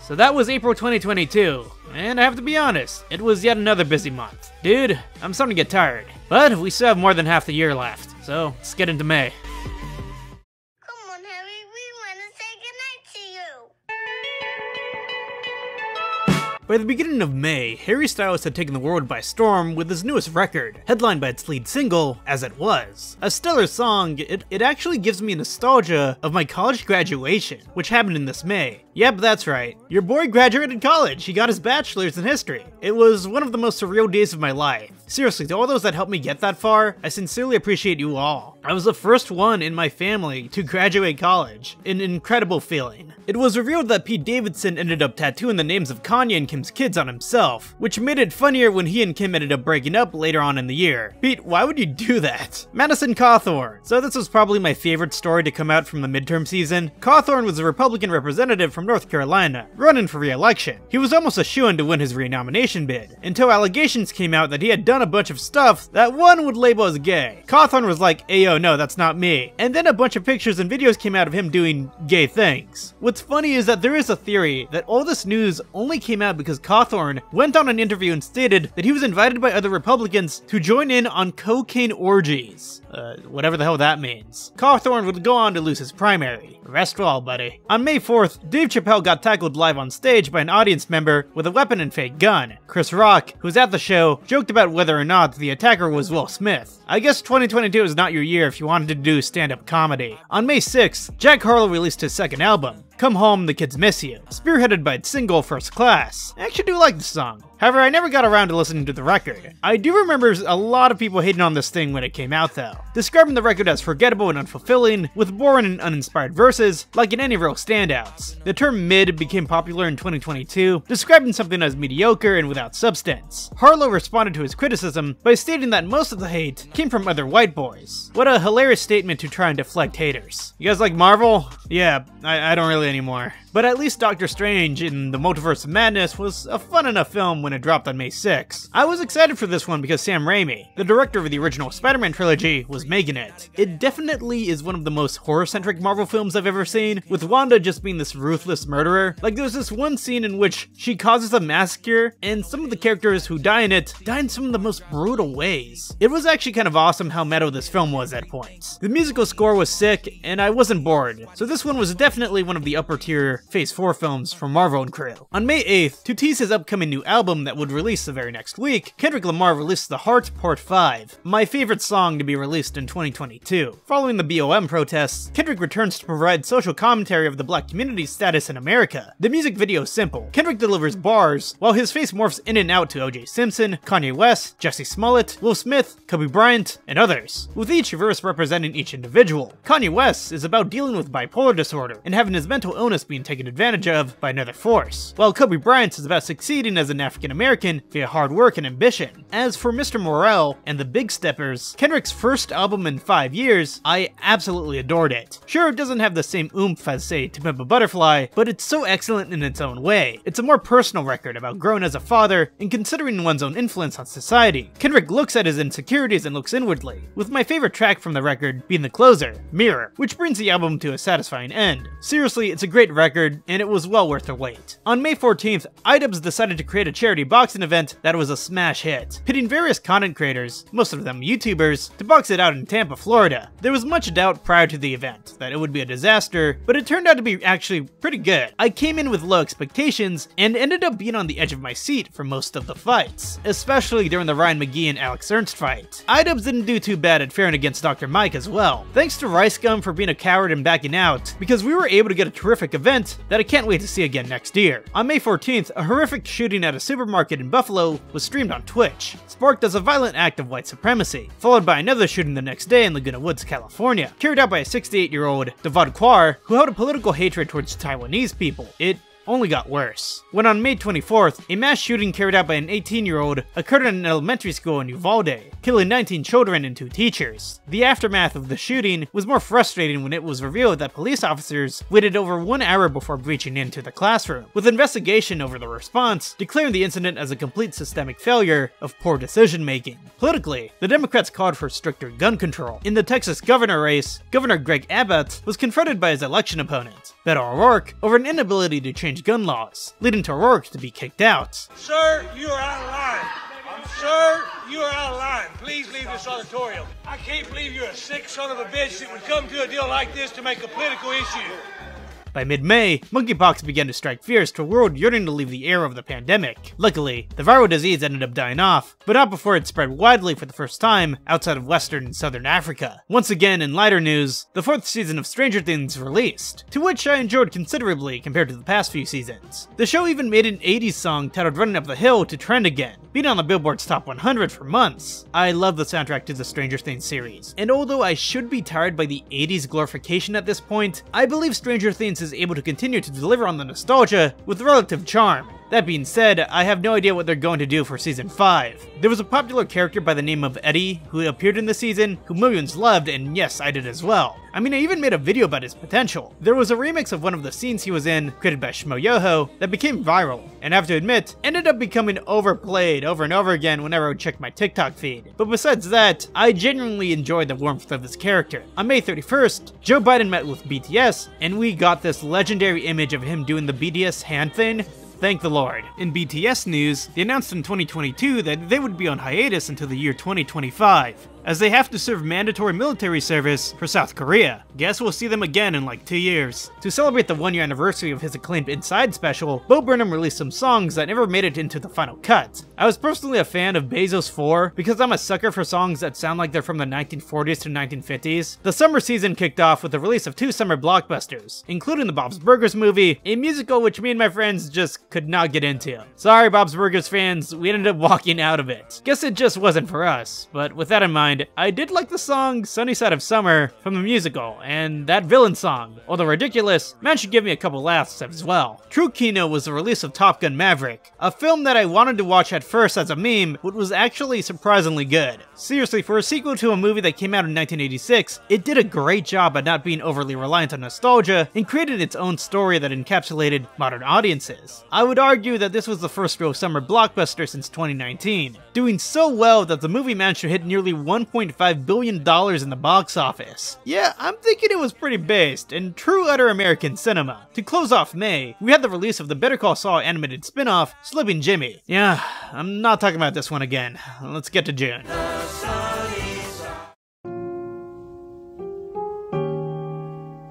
S1: So that was April 2022, and I have to be honest, it was yet another busy month. Dude, I'm starting to get tired, but we still have more than half the year left, so let's get into May.
S8: Come on, Harry, we want to say goodnight to you.
S1: By the beginning of May, Harry Styles had taken the world by storm with his newest record, headlined by its lead single, As It Was. A stellar song, it actually gives me nostalgia of my college graduation, which happened in this May. Yep, that's right. Your boy graduated college. He got his bachelor's in history. It was one of the most surreal days of my life. Seriously, to all those that helped me get that far, I sincerely appreciate you all. I was the first one in my family to graduate college. An incredible feeling. It was revealed that Pete Davidson ended up tattooing the names of Kanye and Kim's kids on himself, which made it funnier when he and Kim ended up breaking up later on in the year. Pete, why would you do that? Madison Cawthorn. So this was probably my favorite story to come out from the midterm season. Cawthorn was a Republican representative from North Carolina, running for re-election. He was almost a shoo-in to win his re-nomination bid, until allegations came out that he had done a bunch of stuff that one would label as gay. Cawthorn was like, "Ayo, no, that's not me. And then a bunch of pictures and videos came out of him doing gay things. What's funny is that there is a theory that all this news only came out because Cawthorn went on an interview and stated that he was invited by other Republicans to join in on cocaine orgies. Whatever the hell that means. Cawthorn would go on to lose his primary. Rest well, buddy. On May 4th, Dave Chappelle got tackled live on stage by an audience member with a weapon and fake gun. Chris Rock, who was at the show, joked about whether or not the attacker was Will Smith. I guess 2022 is not your year if you wanted to do stand-up comedy. On May 6th, Jack Harlow released his second album, Come Home, The Kids Miss You, spearheaded by its single First Class. I actually do like the song. However, I never got around to listening to the record. I do remember a lot of people hating on this thing when it came out though, describing the record as forgettable and unfulfilling, with boring and uninspired verses, like in any real standouts. The term mid became popular in 2022, describing something as mediocre and without substance. Harlow responded to his criticism by stating that most of the hate came from other white boys. What a hilarious statement to try and deflect haters. You guys like Marvel? Yeah, I don't really anymore. But at least Doctor Strange in the Multiverse of Madness was a fun enough film when it dropped on May 6th. I was excited for this one because Sam Raimi, the director of the original Spider-Man trilogy, was making it. It definitely is one of the most horror-centric Marvel films I've ever seen, with Wanda just being this ruthless murderer. Like, there's this one scene in which she causes a massacre, and some of the characters who die in it die in some of the most brutal ways. It was actually kind of awesome how meta this film was at points. The musical score was sick, and I wasn't bored, so this one was definitely one of the upper tier Phase 4 films from Marvel and crew. On May 8th, to tease his upcoming new album that would release the very next week, Kendrick Lamar released The Heart Part 5, my favorite song to be released in 2022. Following the BLM protests, Kendrick returns to provide social commentary of the black community's status in America. The music video is simple. Kendrick delivers bars, while his face morphs in and out to O.J. Simpson, Kanye West, Jussie Smollett, Will Smith, Kobe Bryant, and others, with each verse representing each individual. Kanye West is about dealing with bipolar disorder and having his mental illness being taken advantage of by another force, while Kobe Bryant is about succeeding as an African-American via hard work and ambition. As for Mr. Morale and the Big Steppers, Kendrick's first album in 5 years, I absolutely adored it. Sure, it doesn't have the same oomph as, say, To Pimp a Butterfly, but it's so excellent in its own way. It's a more personal record about growing as a father and considering one's own influence on society. Kendrick looks at his insecurities and looks inwardly, with my favorite track from the record being the closer, Mirror, which brings the album to a satisfying end. Seriously, it's a great record, and it was well worth the wait. On May 14th, iDubbbz decided to create a charity boxing event that was a smash hit, pitting various content creators, most of them YouTubers, to box it out in Tampa, Florida. There was much doubt prior to the event that it would be a disaster, but it turned out to be actually pretty good. I came in with low expectations and ended up being on the edge of my seat for most of the fights, especially during the Ryan McGee and Alex Ernst fight. iDubbbz didn't do too bad at faring against Dr. Mike as well. Thanks to Rice Gum for being a coward and backing out, because we were able to get a terrific event that I can't wait to see again next year. On May 14th, a horrific shooting at a supermarket in Buffalo was streamed on Twitch, sparked as a violent act of white supremacy, followed by another shooting the next day in Laguna Woods, California, carried out by a 68-year-old Devad Kwar who held a political hatred towards Taiwanese people. It only got worse. When on May 24th, a mass shooting carried out by an 18-year-old occurred in an elementary school in Uvalde, killing 19 children and 2 teachers. The aftermath of the shooting was more frustrating when it was revealed that police officers waited over 1 hour before breaching into the classroom, with investigation over the response declaring the incident as a complete systemic failure of poor decision-making. Politically, the Democrats called for stricter gun control. In the Texas governor race, Governor Greg Abbott was confronted by his election opponent, Beto O'Rourke, over an inability to change gun laws, leading to O'Rourke to be kicked out.
S9: Sir, you are out of line. Sir, you are out of line. Please leave this auditorium. I can't believe you're a sick son of a bitch that would come to a deal like this to make a political issue.
S1: By mid-May, monkeypox began to strike fears to a world yearning to leave the era of the pandemic. Luckily, the viral disease ended up dying off, but not before it spread widely for the first time outside of Western and Southern Africa. Once again, in lighter news, the 4th season of Stranger Things released, to which I enjoyed considerably compared to the past few seasons. The show even made an 80s song titled Running Up the Hill to trend again, being on the Billboard's Top 100 for months. I love the soundtrack to the Stranger Things series, and although I should be tired by the 80s glorification at this point, I believe Stranger Things is able to continue to deliver on the nostalgia with relative charm. That being said, I have no idea what they're going to do for season 5. There was a popular character by the name of Eddie who appeared in the season, who millions loved, and yes, I did as well. I mean, I even made a video about his potential. There was a remix of one of the scenes he was in, created by Shmoyoho, that became viral, and I have to admit, ended up becoming overplayed over and over again whenever I would check my TikTok feed. But besides that, I genuinely enjoyed the warmth of this character. On May 31st, Joe Biden met with BTS, and we got this legendary image of him doing the BTS hand thing. Thank the Lord. In BTS news, they announced in 2022 that they would be on hiatus until the year 2025, as they have to serve mandatory military service for South Korea. Guess we'll see them again in like 2 years. To celebrate the 1-year anniversary of his acclaimed Inside special, Bo Burnham released some songs that never made it into the final cut. I was personally a fan of Bezos 4 because I'm a sucker for songs that sound like they're from the 1940s to 1950s. The summer season kicked off with the release of 2 summer blockbusters, including the Bob's Burgers movie, a musical which me and my friends just could not get into. Sorry Bob's Burgers fans, we ended up walking out of it. Guess it just wasn't for us, but with that in mind, I did like the song Sunny Side of Summer from the musical, and that villain song, although ridiculous, managed to give me a couple laughs as well. True Kino was the release of Top Gun Maverick, a film that I wanted to watch at first as a meme, but was actually surprisingly good. Seriously, for a sequel to a movie that came out in 1986, it did a great job at not being overly reliant on nostalgia, and created its own story that encapsulated modern audiences. I would argue that this was the first real summer blockbuster since 2019, doing so well that the movie managed to hit nearly $1.5 billion in the box office. Yeah, I'm thinking it was pretty based, in true utter American cinema. To close off May, we had the release of the Better Call Saul animated spin-off, Slipping Jimmy. Yeah, I'm not talking about this one again. Let's get to June.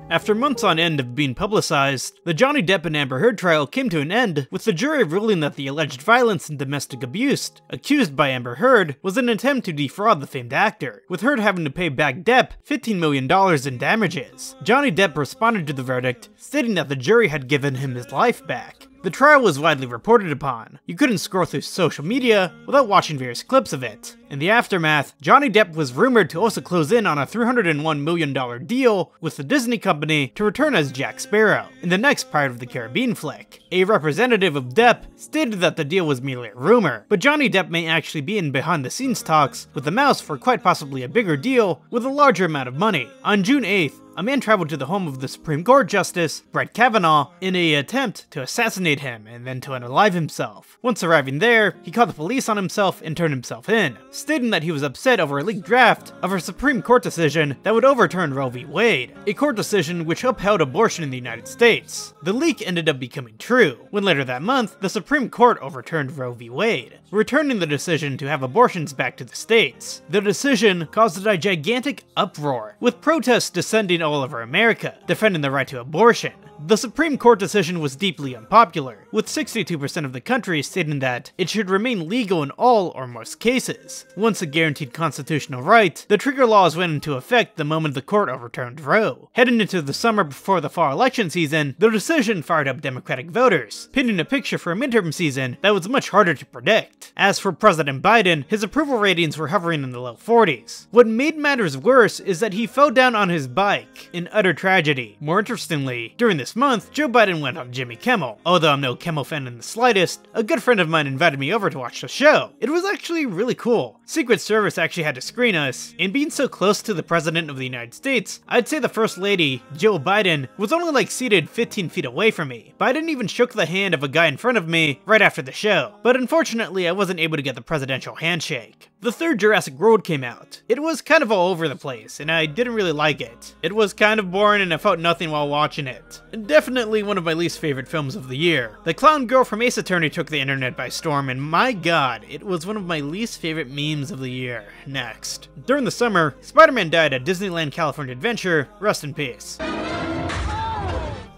S1: After months on end of being publicized, the Johnny Depp and Amber Heard trial came to an end, with the jury ruling that the alleged violence and domestic abuse accused by Amber Heard was an attempt to defraud the famed actor, with Heard having to pay back Depp $15 million in damages. Johnny Depp responded to the verdict, stating that the jury had given him his life back. The trial was widely reported upon. You couldn't scroll through social media without watching various clips of it. In the aftermath, Johnny Depp was rumored to also close in on a $301 million deal with the Disney company to return as Jack Sparrow in the next Pirates of the Caribbean flick. A representative of Depp stated that the deal was merely a rumor, but Johnny Depp may actually be in behind-the-scenes talks with the mouse for quite possibly a bigger deal with a larger amount of money. On June 8th, a man traveled to the home of the Supreme Court Justice, Brett Kavanaugh, in an attempt to assassinate him and then to unalive himself. Once arriving there, he called the police on himself and turned himself in, stating that he was upset over a leaked draft of a Supreme Court decision that would overturn Roe v. Wade, a court decision which upheld abortion in the United States. The leak ended up becoming true, when later that month, the Supreme Court overturned Roe v. Wade, returning the decision to have abortions back to the states. The decision caused a gigantic uproar, with protests descending all over America, defending the right to abortion. The Supreme Court decision was deeply unpopular, with 62% of the country stating that it should remain legal in all or most cases. Once a guaranteed constitutional right, the trigger laws went into effect the moment the court overturned Roe. Heading into the summer before the fall election season, the decision fired up Democratic voters, painting a picture for a midterm season that was much harder to predict. As for President Biden, his approval ratings were hovering in the low 40s. What made matters worse is that he fell down on his bike, in utter tragedy. More interestingly, during this month, Joe Biden went on Jimmy Kimmel. Although I'm no Kimmel fan in the slightest, a good friend of mine invited me over to watch the show. It was actually really cool. Secret Service actually had to screen us, and being so close to the President of the United States, I'd say the First Lady, Jill Biden, was only like seated 15 feet away from me. Biden even shook the hand of a guy in front of me right after the show, but unfortunately I wasn't able to get the presidential handshake. The third Jurassic World came out. It was kind of all over the place, and I didn't really like it. It was kind of boring and I felt nothing while watching it. Definitely one of my least favorite films of the year. The clown girl from Ace Attorney took the internet by storm, and my god, it was one of my least favorite memes of the year. Next. During the summer, Spider-Man died at Disneyland California Adventure. Rest in peace.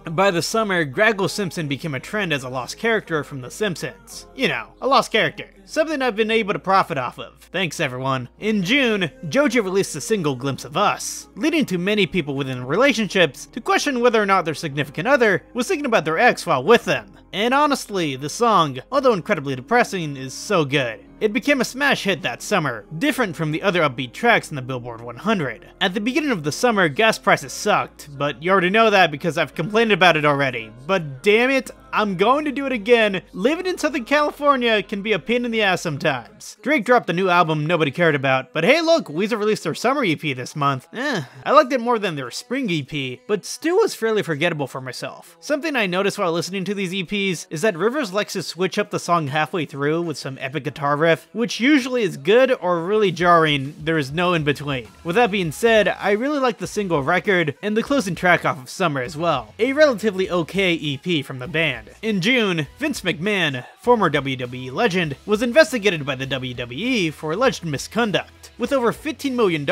S1: By the summer, Graggle Simpson became a trend as a lost character from The Simpsons. You know, a lost character. Something I've been able to profit off of. Thanks everyone. In June, JoJo released the single Glimpse of Us, leading to many people within relationships to question whether or not their significant other was thinking about their ex while with them. And honestly, the song, although incredibly depressing, is so good. It became a smash hit that summer, different from the other upbeat tracks in the Billboard 100. At the beginning of the summer, gas prices sucked, but you already know that because I've complained about it already. But damn it, I'm going to do it again. Living in Southern California can be a pain in the ass sometimes. Drake dropped a new album nobody cared about, but hey look, Weezer released their summer EP this month. I liked it more than their spring EP, but still was fairly forgettable for myself. Something I noticed while listening to these EPs is that Rivers likes to switch up the song halfway through with some epic guitar riff, which usually is good or really jarring. There is no in between. With that being said, I really like the single Record and the closing track off of Summer as well, a relatively okay EP from the band. In June, Vince McMahon, former WWE legend, was investigated by the WWE for alleged misconduct, with over $15 million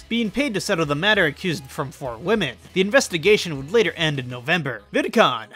S1: being paid to settle the matter accused from 4 women. The investigation would later end in November. VidCon.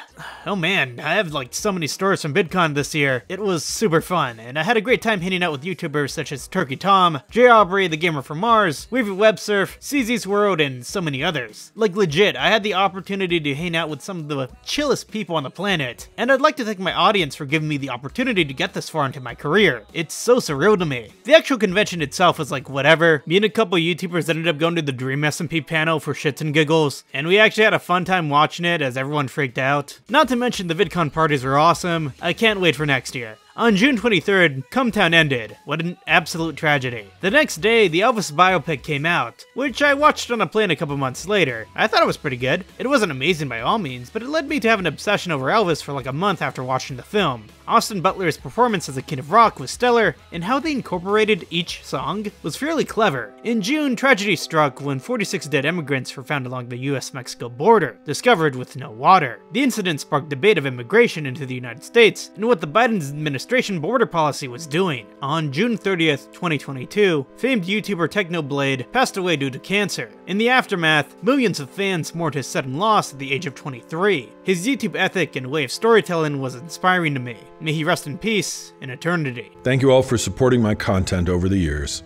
S1: Oh man, I have like so many stories from VidCon this year. It was super fun, and I had a great time hanging out with YouTubers such as Turkey Tom, Jay Aubrey, the Gamer from Mars, Wavy Websurf, CZ's World, and so many others. Like legit, I had the opportunity to hang out with some of the chillest people on the planet, and I'd like to thank my audience for giving me the opportunity to get this far into my career. It's so surreal to me. The actual convention itself was like whatever. Me and a couple YouTubers ended up going to the Dream SMP panel for shits and giggles, and we actually had a fun time watching it as everyone freaked out. Not to mention the VidCon parties were awesome. I can't wait for next year. On June 23rd, Cumtown ended. What an absolute tragedy. The next day, the Elvis biopic came out, which I watched on a plane a couple months later. I thought it was pretty good. It wasn't amazing by all means, but it led me to have an obsession over Elvis for like a month after watching the film. Austin Butler's performance as the King of Rock was stellar, and how they incorporated each song was fairly clever. In June, tragedy struck when 46 dead immigrants were found along the US-Mexico border, discovered with no water. The incident sparked debate of immigration into the United States and what the Biden administration border policy was doing. On June 30th, 2022, famed YouTuber Technoblade passed away due to cancer. In the aftermath, millions of fans mourned his sudden loss at the age of 23. His YouTube ethic and way of storytelling was inspiring to me. May he rest in peace in eternity.
S10: Thank you all for supporting my content over the years.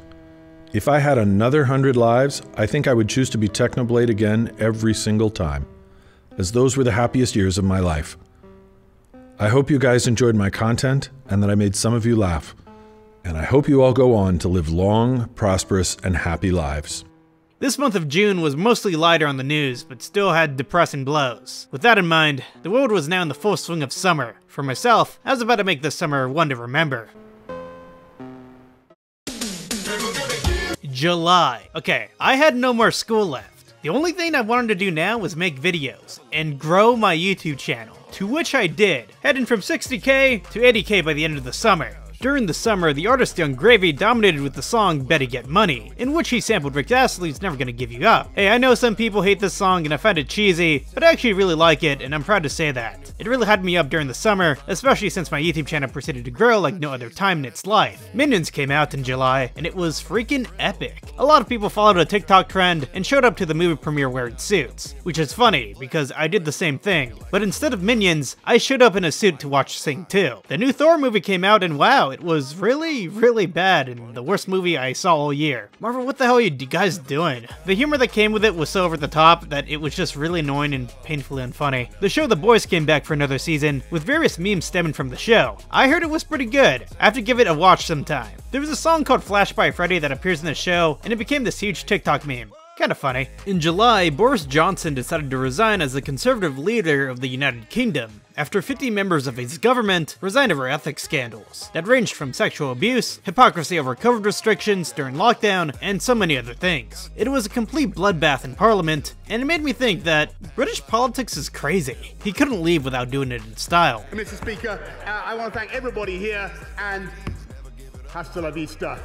S10: If I had another 100 lives, I think I would choose to be Technoblade again every single time, as those were the happiest years of my life. I hope you guys enjoyed my content and that I made some of you laugh. And I hope you all go on to live long, prosperous, and happy lives.
S1: This month of June was mostly lighter on the news, but still had depressing blows. With that in mind, the world was now in the full swing of summer. For myself, I was about to make this summer one to remember. July. Okay, I had no more school left. The only thing I wanted to do now was make videos and grow my YouTube channel, to which I did, heading from 60k to 80k by the end of the summer. During the summer, the artist Young Gravy dominated with the song Better Get Money, in which he sampled Rick Astley's Never Gonna Give You Up. Hey, I know some people hate this song and I find it cheesy, but I actually really like it, and I'm proud to say that. It really had me up during the summer, especially since my YouTube channel proceeded to grow like no other time in its life. Minions came out in July, and it was freaking epic. A lot of people followed a TikTok trend and showed up to the movie premiere wearing suits, which is funny because I did the same thing, but instead of Minions, I showed up in a suit to watch Sing 2. The new Thor movie came out, and wow, it was really bad and the worst movie I saw all year. Marvel, what the hell are you guys doing? The humor that came with it was so over the top that it was just really annoying and painfully unfunny. The show The Boys came back for another season, with various memes stemming from the show. I heard it was pretty good. I have to give it a watch sometime. There was a song called Flash by Freddy that appears in the show, and it became this huge TikTok meme. Kinda funny. In July, Boris Johnson decided to resign as the Conservative leader of the United Kingdom, after 50 members of his government resigned over ethics scandals that ranged from sexual abuse, hypocrisy over COVID restrictions during lockdown, and so many other things. It was a complete bloodbath in Parliament, and it made me think that British politics is crazy. He couldn't leave without doing it in style.
S11: Mr. Speaker, I want to thank everybody here, and hasta la vista,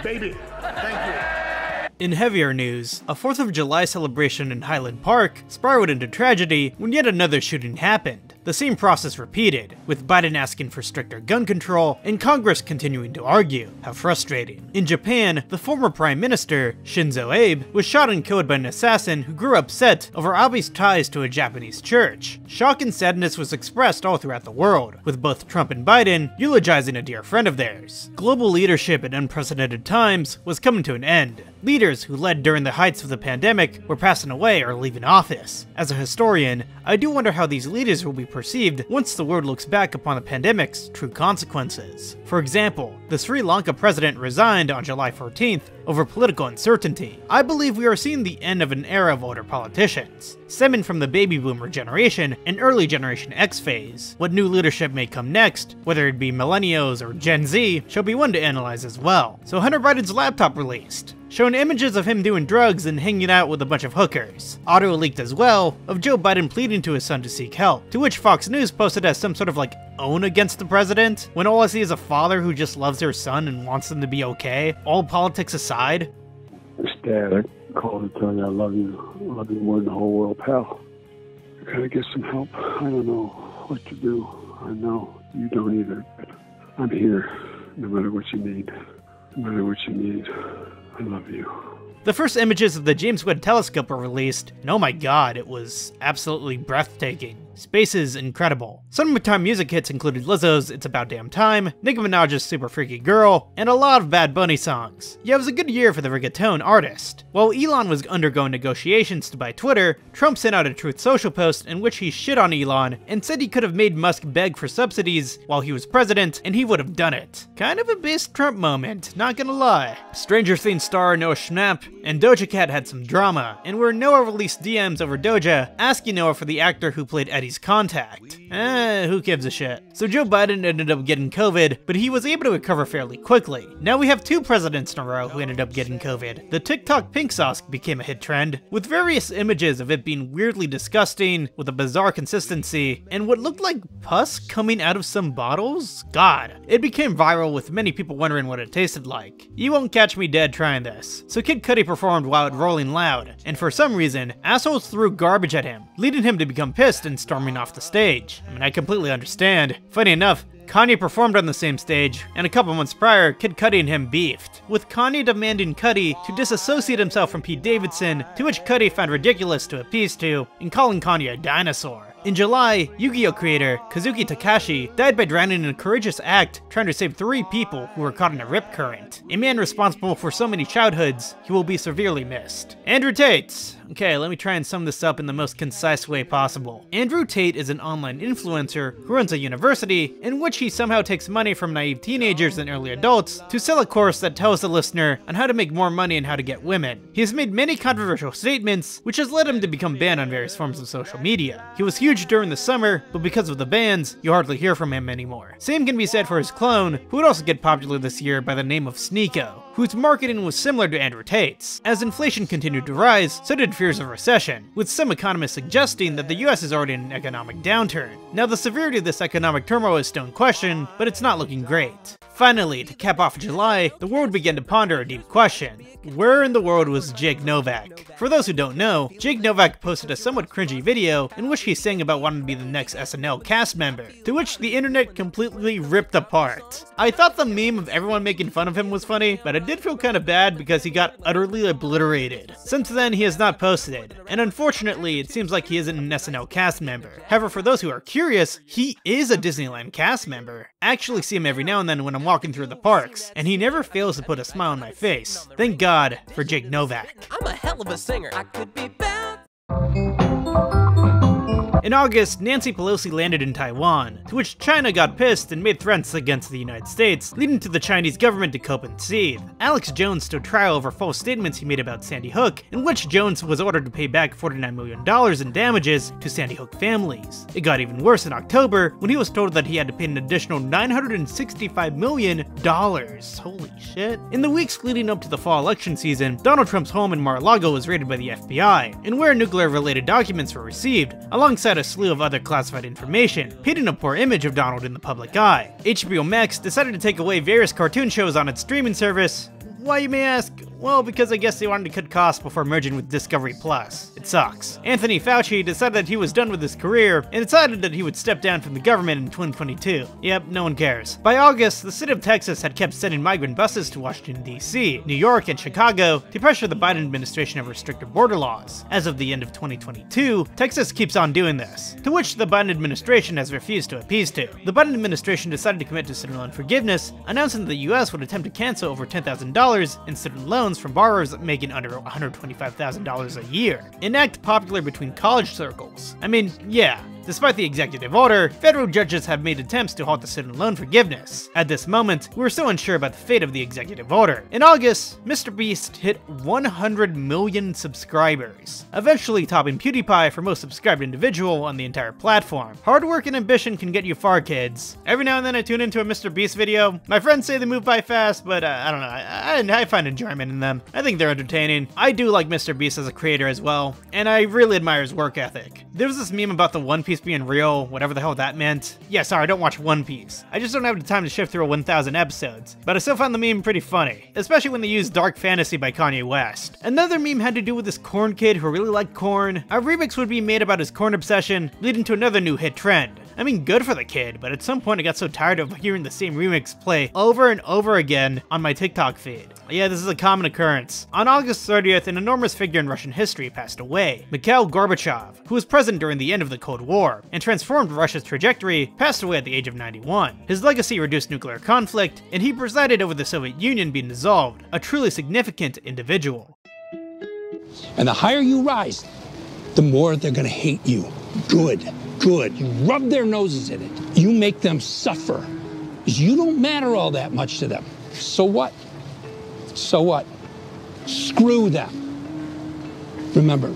S11: baby. Thank you.
S1: In heavier news, a 4th of July celebration in Highland Park spiraled into tragedy when yet another shooting happened. The same process repeated, with Biden asking for stricter gun control and Congress continuing to argue. How frustrating. In Japan, the former Prime Minister, Shinzo Abe, was shot and killed by an assassin who grew upset over Abe's ties to a Japanese church. Shock and sadness was expressed all throughout the world, with both Trump and Biden eulogizing a dear friend of theirs. Global leadership at unprecedented times was coming to an end. Leaders who led during the heights of the pandemic were passing away or leaving office. As a historian, I do wonder how these leaders will be perceived once the world looks back upon the pandemic's true consequences. For example, the Sri Lanka president resigned on July 14th over political uncertainty. I believe we are seeing the end of an era of older politicians, stemming from the baby boomer generation and early Generation X phase. What new leadership may come next, whether it be millennials or Gen Z, shall be one to analyze as well. So Hunter Biden's laptop released, showing images of him doing drugs and hanging out with a bunch of hookers. Audio leaked as well, of Joe Biden pleading to his son to seek help, to which Fox News posted as some sort of own against the president, when all I see is a father who just loves their son and wants them to be okay, all politics aside.
S12: Dad, I called to tell you I love you. I love you more than the whole world, pal. I gotta get some help. I don't know what to do. I know you don't either, but I'm here, no matter what you need. No matter what you need, I love you.
S1: The first images of the James Webb Telescope were released, and oh my god, it was absolutely breathtaking. Space is incredible. Summertime music hits included Lizzo's It's About Damn Time, Nicki Minaj's Super Freaky Girl, and a lot of Bad Bunny songs. Yeah, it was a good year for the reggaeton artist. While Elon was undergoing negotiations to buy Twitter, Trump sent out a Truth Social post in which he shit on Elon and said he could have made Musk beg for subsidies while he was president, and he would have done it. Kind of a base Trump moment, not gonna lie. Stranger Things star Noah Schnapp and Doja Cat had some drama, and where Noah released DMs over Doja, asking Noah for the actor who played Eddie's contact. Who gives a shit? So Joe Biden ended up getting COVID, but he was able to recover fairly quickly. Now we have 2 presidents in a row who ended up getting COVID. The TikTok pink sauce became a hit trend, with various images of it being weirdly disgusting, with a bizarre consistency, and what looked like pus coming out of some bottles? God. It became viral with many people wondering what it tasted like. You won't catch me dead trying this. So Kid Cudi performed while at Rolling Loud, and for some reason, assholes threw garbage at him, leading him to become pissed and storming off the stage. I mean, I completely understand. Funny enough, Kanye performed on the same stage, and a couple months prior, Kid Cudi and him beefed, with Kanye demanding Cudi to disassociate himself from Pete Davidson, to which Cudi found ridiculous to appease to, and calling Kanye a dinosaur. In July, Yu-Gi-Oh! Creator Kazuki Takashi died by drowning in a courageous act trying to save 3 people who were caught in a rip current. A man responsible for so many childhoods, he will be severely missed. Andrew Tate. Okay, let me try and sum this up in the most concise way possible. Andrew Tate is an online influencer who runs a university in which he somehow takes money from naive teenagers and early adults to sell a course that tells the listener on how to make more money and how to get women. He has made many controversial statements, which has led him to become banned on various forms of social media. He was huge during the summer, but because of the bans, you hardly hear from him anymore. Same can be said for his clone, who would also get popular this year by the name of Sneeko, whose marketing was similar to Andrew Tate's. As inflation continued to rise, so did fears of recession, with some economists suggesting that the US is already in an economic downturn. Now the severity of this economic turmoil is still in question, but it's not looking great. Finally, to cap off July, the world began to ponder a deep question. Where in the world was Jake Novak? For those who don't know, Jake Novak posted a somewhat cringy video in which he sang about wanting to be the next SNL cast member, to which the internet completely ripped apart. I thought the meme of everyone making fun of him was funny, but I did feel kind of bad because he got utterly obliterated. Since then, he has not posted, and unfortunately, it seems like he isn't an SNL cast member. However, for those who are curious, he is a Disneyland cast member. I actually see him every now and then when I'm walking through the parks, and he never fails to put a smile on my face. Thank God for Jake Novak.
S13: I'm a hell of a singer. I could be bad.
S1: In August, Nancy Pelosi landed in Taiwan, to which China got pissed and made threats against the United States, leading to the Chinese government to cope and seethe. Alex Jones stood trial over false statements he made about Sandy Hook, in which Jones was ordered to pay back $49 million in damages to Sandy Hook families. It got even worse in October, when he was told that he had to pay an additional $965 million. Holy shit. In the weeks leading up to the fall election season, Donald Trump's home in Mar-a-Lago was raided by the FBI, and where nuclear-related documents were received, alongside a slew of other classified information, painting a poor image of Donald in the public eye. HBO Max decided to take away various cartoon shows on its streaming service. Why, you may ask? Well, because I guess they wanted to cut costs before merging with Discovery Plus. It sucks. Anthony Fauci decided that he was done with his career and decided that he would step down from the government in 2022. Yep, no one cares. By August, the city of Texas had kept sending migrant buses to Washington, D.C., New York, and Chicago to pressure the Biden administration of restrictive border laws. As of the end of 2022, Texas keeps on doing this, to which the Biden administration has refused to appease to. The Biden administration decided to commit to student loan forgiveness, announcing that the U.S. would attempt to cancel over $10,000 in student loans from borrowers making under $125,000 a year. An act popular between college circles. I mean, yeah. Despite the executive order, federal judges have made attempts to halt the student loan forgiveness. At this moment, we're still unsure about the fate of the executive order. In August, MrBeast hit 100 million subscribers, eventually topping PewDiePie for most subscribed individual on the entire platform. Hard work and ambition can get you far, kids. Every now and then I tune into a MrBeast video. My friends say they move by fast, but I don't know, I find enjoyment in them. I think they're entertaining. I do like MrBeast as a creator as well, and I really admire his work ethic. There was this meme about the One Piece being real, whatever the hell that meant. Yeah, sorry, I don't watch One Piece. I just don't have the time to shift through 1,000 episodes. But I still found the meme pretty funny, especially when they used Dark Fantasy by Kanye West. Another meme had to do with this corn kid who really liked corn. A remix would be made about his corn obsession, leading to another new hit trend. I mean, good for the kid, but at some point I got so tired of hearing the same remix play over and over again on my TikTok feed. Yeah, this is a common occurrence. On August 30th, an enormous figure in Russian history passed away. Mikhail Gorbachev, who was present during the end of the Cold War and transformed Russia's trajectory, passed away at the age of 91. His legacy reduced nuclear conflict, and he presided over the Soviet Union being dissolved, a truly significant individual.
S14: And the higher you rise, the more they're gonna hate you. Good. Good. You rub their noses in it. You make them suffer. You don't matter all that much to them. So what? So what? Screw them. Remember,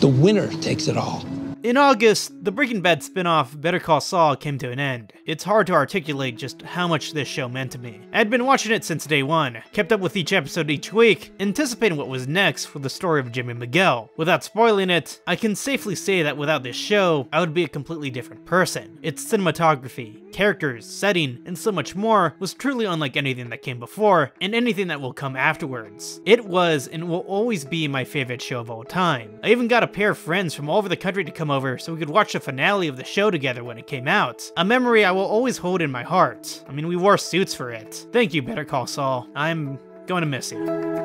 S14: the winner takes it all.
S1: In August, the Breaking Bad spin-off Better Call Saul came to an end. It's hard to articulate just how much this show meant to me. I'd been watching it since day one, kept up with each episode each week, anticipating what was next for the story of Jimmy Miguel. Without spoiling it, I can safely say that without this show, I would be a completely different person. Its cinematography, characters, setting, and so much more was truly unlike anything that came before, and anything that will come afterwards. It was and will always be my favorite show of all time. I even got a pair of friends from all over the country to come over so we could watch the finale of the show together when it came out. A memory I will always hold in my heart. I mean, we wore suits for it. Thank you, Better Call Saul. I'm going to miss you.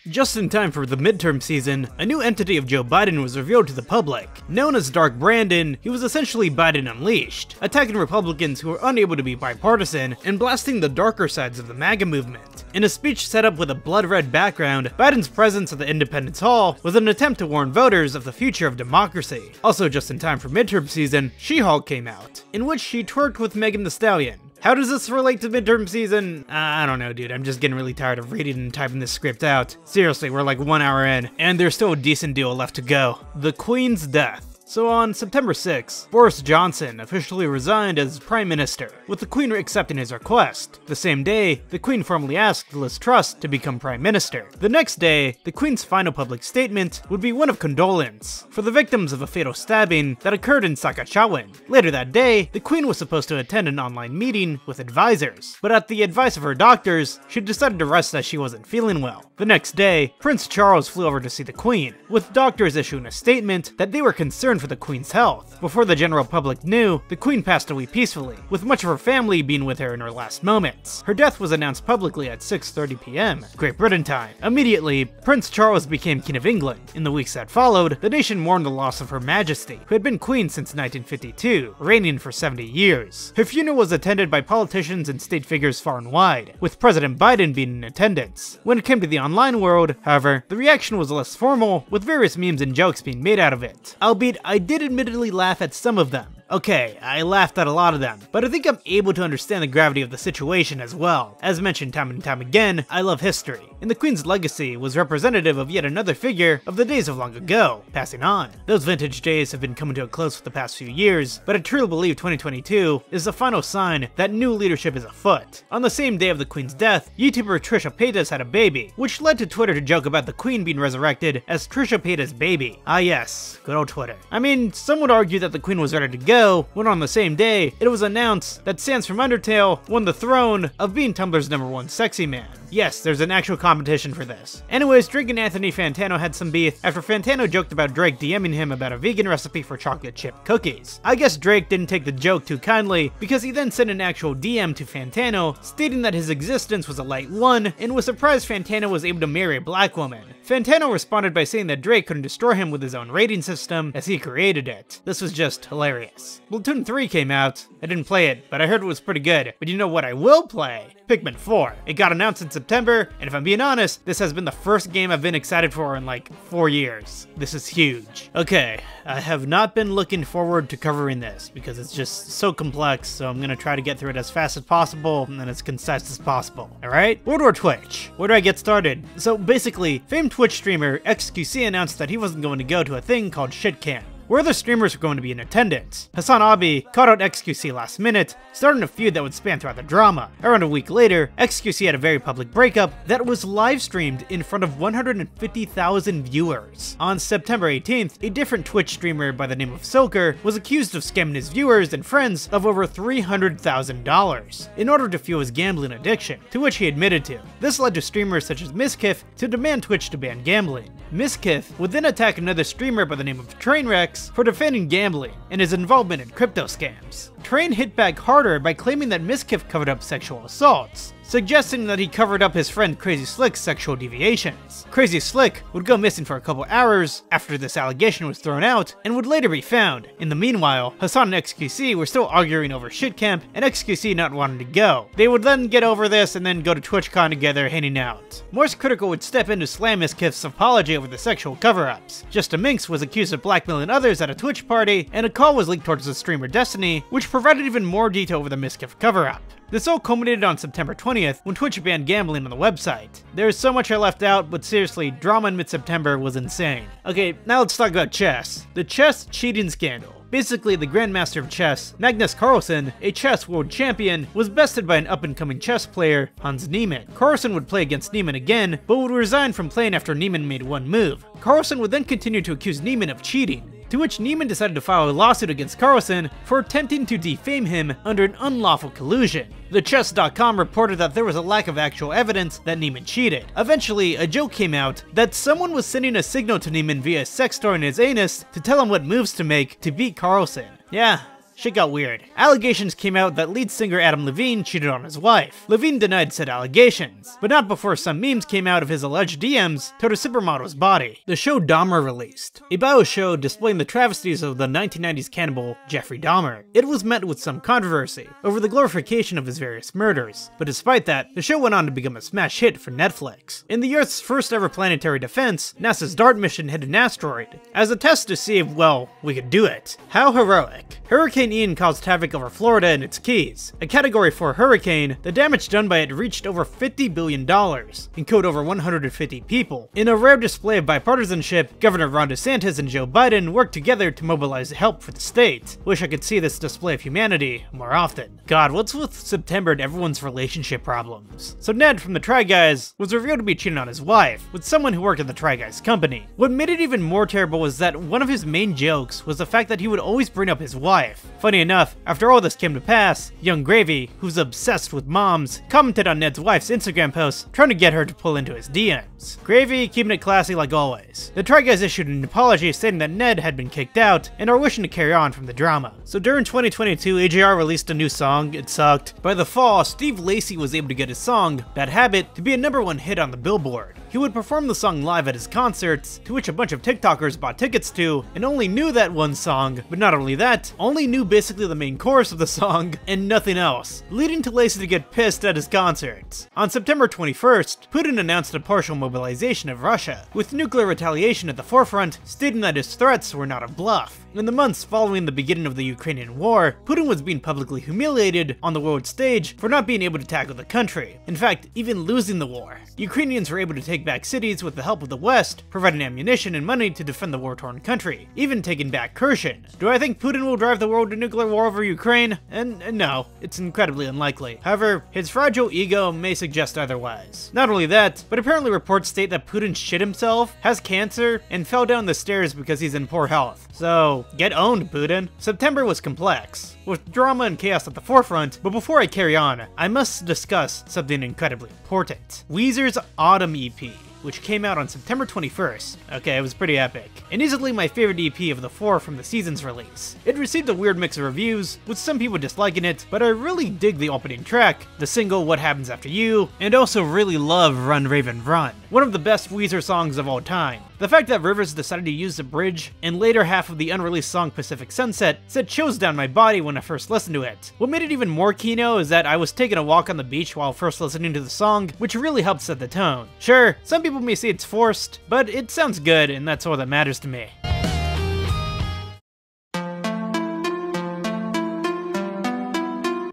S1: Just in time for the midterm season, a new entity of Joe Biden was revealed to the public. Known as Dark Brandon, he was essentially Biden Unleashed, attacking Republicans who were unable to be bipartisan and blasting the darker sides of the MAGA movement. In a speech set up with a blood-red background, Biden's presence at the Independence Hall was an attempt to warn voters of the future of democracy. Also just in time for midterm season, She-Hulk came out, in which she twerked with Megan Thee Stallion. How does this relate to midterm season? I don't know, dude. I'm just getting really tired of reading and typing this script out. Seriously, we're like 1 hour in, and there's still a decent deal left to go. The Queen's death. So on September 6th, Boris Johnson officially resigned as Prime Minister, with the Queen accepting his request. The same day, the Queen formally asked Liz Truss to become Prime Minister. The next day, the Queen's final public statement would be one of condolence for the victims of a fatal stabbing that occurred in Saskatchewan. Later that day, the Queen was supposed to attend an online meeting with advisors, but at the advice of her doctors, she decided to rest as she wasn't feeling well. The next day, Prince Charles flew over to see the Queen, with doctors issuing a statement that they were concerned for the Queen's health. Before the general public knew, the Queen passed away peacefully, with much of her family being with her in her last moments. Her death was announced publicly at 6:30 p.m. Great Britain time. Immediately, Prince Charles became King of England. In the weeks that followed, the nation mourned the loss of Her Majesty, who had been Queen since 1952, reigning for 70 years. Her funeral was attended by politicians and state figures far and wide, with President Biden being in attendance. When it came to the online world, however, the reaction was less formal, with various memes and jokes being made out of it. Albeit, I did admittedly laugh at some of them. Okay, I laughed at a lot of them, but I think I'm able to understand the gravity of the situation as well. As mentioned time and time again, I love history, and the Queen's legacy was representative of yet another figure of the days of long ago, passing on. Those vintage days have been coming to a close for the past few years, but I truly believe 2022 is the final sign that new leadership is afoot. On the same day of the Queen's death, YouTuber Trisha Paytas had a baby, which led to Twitter to joke about the Queen being resurrected as Trisha Paytas' baby. Ah yes, good old Twitter. I mean, some would argue that the Queen was ready to go, when on the same day, it was announced that Sans from Undertale won the throne of being Tumblr's #1 sexy man. Yes, there's an actual competition for this. Anyways, Drake and Anthony Fantano had some beef after Fantano joked about Drake DMing him about a vegan recipe for chocolate chip cookies. I guess Drake didn't take the joke too kindly, because he then sent an actual DM to Fantano, stating that his existence was a light one, and was surprised Fantano was able to marry a black woman. Fantano responded by saying that Drake couldn't destroy him with his own rating system, as he created it. This was just hilarious. Splatoon 3 came out. I didn't play it, but I heard it was pretty good. But you know what I will play? Pikmin 4. It got announced in September, and if I'm being honest, this has been the first game I've been excited for in like 4 years. This is huge. Okay, I have not been looking forward to covering this because it's just so complex, so I'm gonna try to get through it as fast as possible and as concise as possible. Alright? World War Twitch. Where do I get started? So basically, famed Twitch streamer XQC announced that he wasn't going to go to a thing called ShitCamp, where other streamers were going to be in attendance. Hassan Abi caught out XQC last minute, starting a feud that would span throughout the drama. Around a week later, XQC had a very public breakup that was live streamed in front of 150,000 viewers. On September 18th, a different Twitch streamer by the name of Silker was accused of scamming his viewers and friends of over $300,000 in order to fuel his gambling addiction, to which he admitted to. This led to streamers such as Miskif to demand Twitch to ban gambling. Miskif would then attack another streamer by the name of Trainwreck for defending gambling and his involvement in crypto scams. Train hit back harder by claiming that Miskif covered up sexual assaults, suggesting that he covered up his friend Crazy Slick's sexual deviations. Crazy Slick would go missing for a couple hours after this allegation was thrown out, and would later be found. In the meanwhile, Hassan and XQC were still arguing over ShitCamp, and XQC not wanting to go. They would then get over this and then go to TwitchCon together hanging out. Morse Critical would step in to slam Miskif's apology over the sexual cover-ups. Justa Minx was accused of blackmailing others at a Twitch party, and a call was leaked towards the streamer Destiny, which provided even more detail over the Miskif cover-up. This all culminated on September 20th, when Twitch banned gambling on the website. There's so much I left out, but seriously, drama in mid-September was insane. Okay, now let's talk about chess. The chess cheating scandal. Basically, the Grandmaster of Chess, Magnus Carlsen, a chess world champion, was bested by an up-and-coming chess player, Hans Niemann. Carlsen would play against Niemann again, but would resign from playing after Niemann made one move. Carlsen would then continue to accuse Niemann of cheating, to which Niemann decided to file a lawsuit against Carlsen for attempting to defame him under an unlawful collusion. The Chess.com reported that there was a lack of actual evidence that Niemann cheated. Eventually, a joke came out that someone was sending a signal to Niemann via a sex toy in his anus to tell him what moves to make to beat Carlsen. Yeah, shit got weird. Allegations came out that lead singer Adam Levine cheated on his wife. Levine denied said allegations, but not before some memes came out of his alleged DMs toward a supermodel's body. The show Dahmer released, a bio show displaying the travesties of the 1990s cannibal Jeffrey Dahmer. It was met with some controversy over the glorification of his various murders, but despite that, the show went on to become a smash hit for Netflix. In the Earth's first ever planetary defense, NASA's DART mission hit an asteroid, as a test to see if, well, we could do it. How heroic. Hurricane Ian caused havoc over Florida and its Keys. A Category 4 hurricane, the damage done by it reached over $50 billion and killed over 150 people. In a rare display of bipartisanship, Governor Ron DeSantis and Joe Biden worked together to mobilize help for the state. Wish I could see this display of humanity more often. God, what's with September and everyone's relationship problems? So Ned from the Try Guys was revealed to be cheating on his wife with someone who worked at the Try Guys company. What made it even more terrible was that one of his main jokes was the fact that he would always bring up his wife. Funny enough, after all this came to pass, Young Gravy, who's obsessed with moms, commented on Ned's wife's Instagram post, trying to get her to pull into his DMs. Gravy keeping it classy like always. The Try Guys issued an apology stating that Ned had been kicked out and are wishing to carry on from the drama. So during 2022, AJR released a new song, it sucked. By the fall, Steve Lacy was able to get his song, Bad Habit, to be a #1 hit on the Billboard. He would perform the song live at his concerts, to which a bunch of TikTokers bought tickets to, and only knew that one song, but not only that, only knew basically the main chorus of the song, and nothing else, leading to Lacy to get pissed at his concerts. On September 21st, Putin announced a partial mobilization of Russia, with nuclear retaliation at the forefront, stating that his threats were not a bluff. In the months following the beginning of the Ukrainian war, Putin was being publicly humiliated on the world stage for not being able to tackle the country, in fact, even losing the war. Ukrainians were able to take back cities with the help of the West, providing ammunition and money to defend the war-torn country, even taking back Kherson. Do I think Putin will drive the world to nuclear war over Ukraine? And no, it's incredibly unlikely. However, his fragile ego may suggest otherwise. Not only that, but apparently reports state that Putin shit himself, has cancer, and fell down the stairs because he's in poor health. So, get owned, Putin. September was complex, with drama and chaos at the forefront, but before I carry on, I must discuss something incredibly important. Weezer's Autumn EP, which came out on September 21st. Okay, it was pretty epic, and easily my favorite EP of the 4 from the season's release. It received a weird mix of reviews, with some people disliking it, but I really dig the opening track, the single What Happens After You, and also really love Run Raven Run, one of the best Weezer songs of all time. The fact that Rivers decided to use the bridge and later half of the unreleased song Pacific Sunset sent chills down my body when I first listened to it. What made it even more kino is that I was taking a walk on the beach while first listening to the song, which really helped set the tone. Sure, some people may say it's forced, but it sounds good and that's all that matters to me.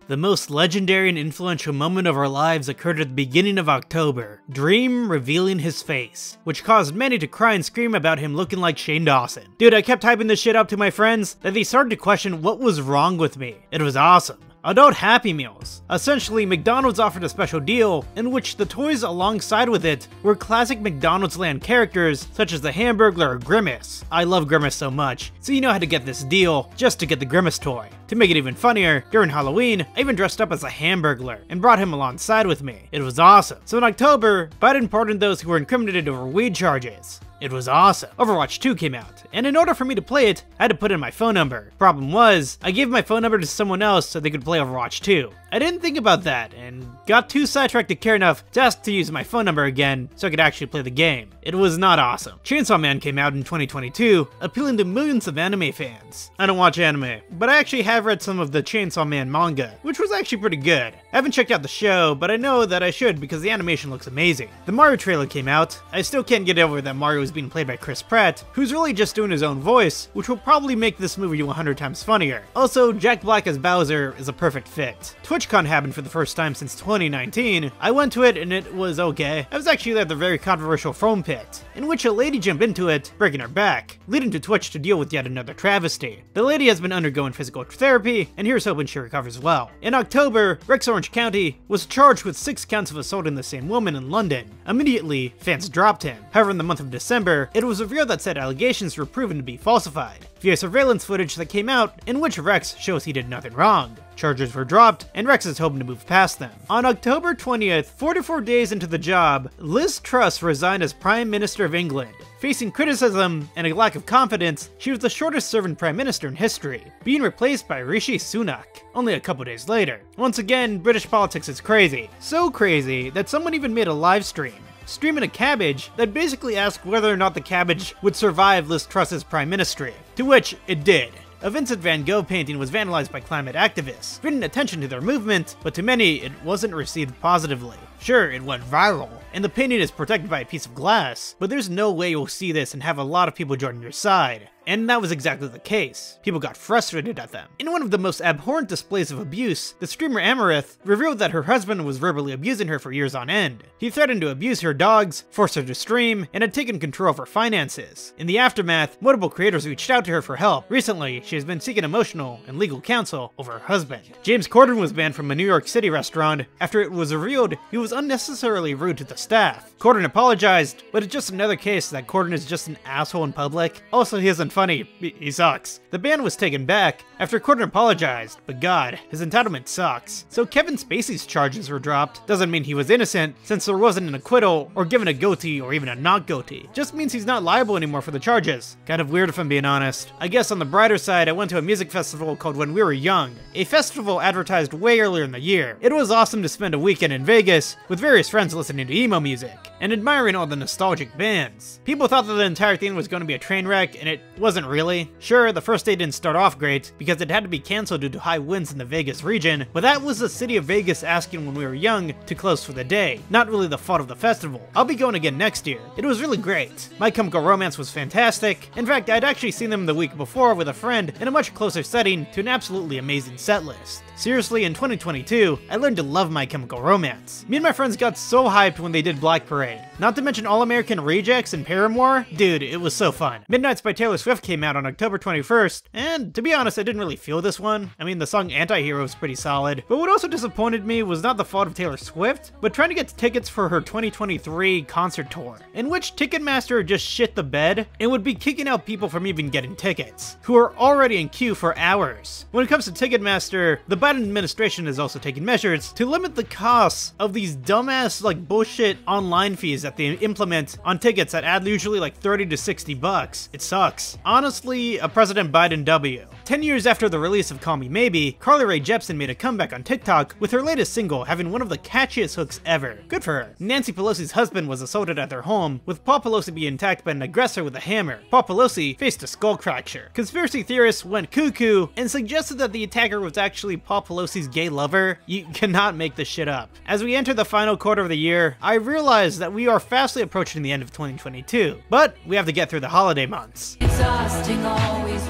S1: The most legendary and influential moment of our lives occurred at the beginning of October, Dream revealing his face, which caused many to cry and scream about him looking like Shane Dawson. Dude, I kept typing this shit up to my friends that they started to question what was wrong with me. It was awesome. Adult Happy Meals. Essentially, McDonald's offered a special deal in which the toys alongside with it were classic McDonald's land characters such as the Hamburglar or Grimace. I love Grimace so much, so you know how to get this deal just to get the Grimace toy. To make it even funnier, during Halloween, I even dressed up as a Hamburglar and brought him alongside with me. It was awesome. So in October, Biden pardoned those who were incriminated over weed charges. It was awesome. Overwatch 2 came out, and in order for me to play it, I had to put in my phone number. Problem was, I gave my phone number to someone else so they could play Overwatch 2. I didn't think about that, and got too sidetracked to care enough to ask to use my phone number again so I could actually play the game. It was not awesome. Chainsaw Man came out in 2022, appealing to millions of anime fans. I don't watch anime, but I actually have read some of the Chainsaw Man manga, which was actually pretty good. I haven't checked out the show, but I know that I should because the animation looks amazing. The Mario trailer came out. I still can't get over that Mario is being played by Chris Pratt, who's really just doing his own voice, which will probably make this movie 100 times funnier. Also, Jack Black as Bowser is a perfect fit. TwitchCon happened for the first time since 2019. I went to it and it was okay. I was actually at the very controversial foam pit, in which a lady jumped into it, breaking her back, leading to Twitch to deal with yet another travesty. The lady has been undergoing physical therapy, and here's hoping she recovers well. In October, Rex Orange County was charged with 6 counts of assaulting the same woman in London. Immediately, fans dropped him. However, in the month of December, it was revealed that said allegations were proven to be falsified via surveillance footage that came out in which Rex shows he did nothing wrong. Charges were dropped, and Rex is hoping to move past them. On October 20th, 44 days into the job, Liz Truss resigned as Prime Minister of England. Facing criticism and a lack of confidence, she was the shortest serving Prime Minister in history, being replaced by Rishi Sunak only a couple days later. Once again, British politics is crazy. So crazy that someone even made a live streaming a cabbage that basically asked whether or not the cabbage would survive Liz Truss's prime ministry, to which it did. A Vincent van Gogh painting was vandalized by climate activists, bringing attention to their movement, but to many, it wasn't received positively. Sure, it went viral, and the painting is protected by a piece of glass, but there's no way you'll see this and have a lot of people joining your side. And that was exactly the case. People got frustrated at them. In one of the most abhorrent displays of abuse, the streamer Amarith revealed that her husband was verbally abusing her for years on end. He threatened to abuse her dogs, force her to stream, and had taken control of her finances. In the aftermath, multiple creators reached out to her for help. Recently, she has been seeking emotional and legal counsel over her husband. James Corden was banned from a New York City restaurant after it was revealed he was unnecessarily rude to the staff. Corden apologized, but it's just another case that Corden is just an asshole in public. Also, he isn't funny, he sucks. The ban was taken back after Corden apologized, but god, his entitlement sucks. So Kevin Spacey's charges were dropped. Doesn't mean he was innocent, since there wasn't an acquittal or given a goatee or even a not goatee. Just means he's not liable anymore for the charges. Kind of weird if I'm being honest. I guess on the brighter side, I went to a music festival called When We Were Young, a festival advertised way earlier in the year. It was awesome to spend a weekend in Vegas with various friends listening to emo music and admiring all the nostalgic bands. People thought that the entire thing was going to be a train wreck, and it wasn't really. Sure, the first day didn't start off great because it had to be canceled due to high winds in the Vegas region, but that was the city of Vegas asking When We Were Young to close for the day, not really the fault of the festival. I'll be going again next year. It was really great. My Chemical Romance was fantastic. In fact, I'd actually seen them the week before with a friend in a much closer setting to an absolutely amazing set list. Seriously, in 2022, I learned to love My Chemical Romance. Me and my friends got so hyped when they did Black Parade. Not to mention All-American Rejects and Paramore. Dude, it was so fun. Midnights by Taylor Swift came out on October 21st, and to be honest, I didn't really feel this one. I mean, the song Anti-Hero is pretty solid, but what also disappointed me was not the fault of Taylor Swift, but trying to get tickets for her 2023 concert tour, in which Ticketmaster just shit the bed and would be kicking out people from even getting tickets, who are already in queue for hours. When it comes to Ticketmaster, the Biden administration is also taking measures to limit the costs of these dumbass, like, bullshit online fees that they implement on tickets that add usually like 30 to 60 bucks. It sucks. Honestly, a President Biden W. 10 years after the release of Call Me Maybe, Carly Rae Jepsen made a comeback on TikTok with her latest single having one of the catchiest hooks ever. Good for her. Nancy Pelosi's husband was assaulted at their home, with Paul Pelosi being attacked by an aggressor with a hammer. Paul Pelosi faced a skull fracture. Conspiracy theorists went cuckoo and suggested that the attacker was actually Paul Pelosi's gay lover. You cannot make this shit up. As we enter the final quarter of the year, I realize that we are fastly approaching the end of 2022, but we have to get through the holiday months.
S15: Exhausting, always.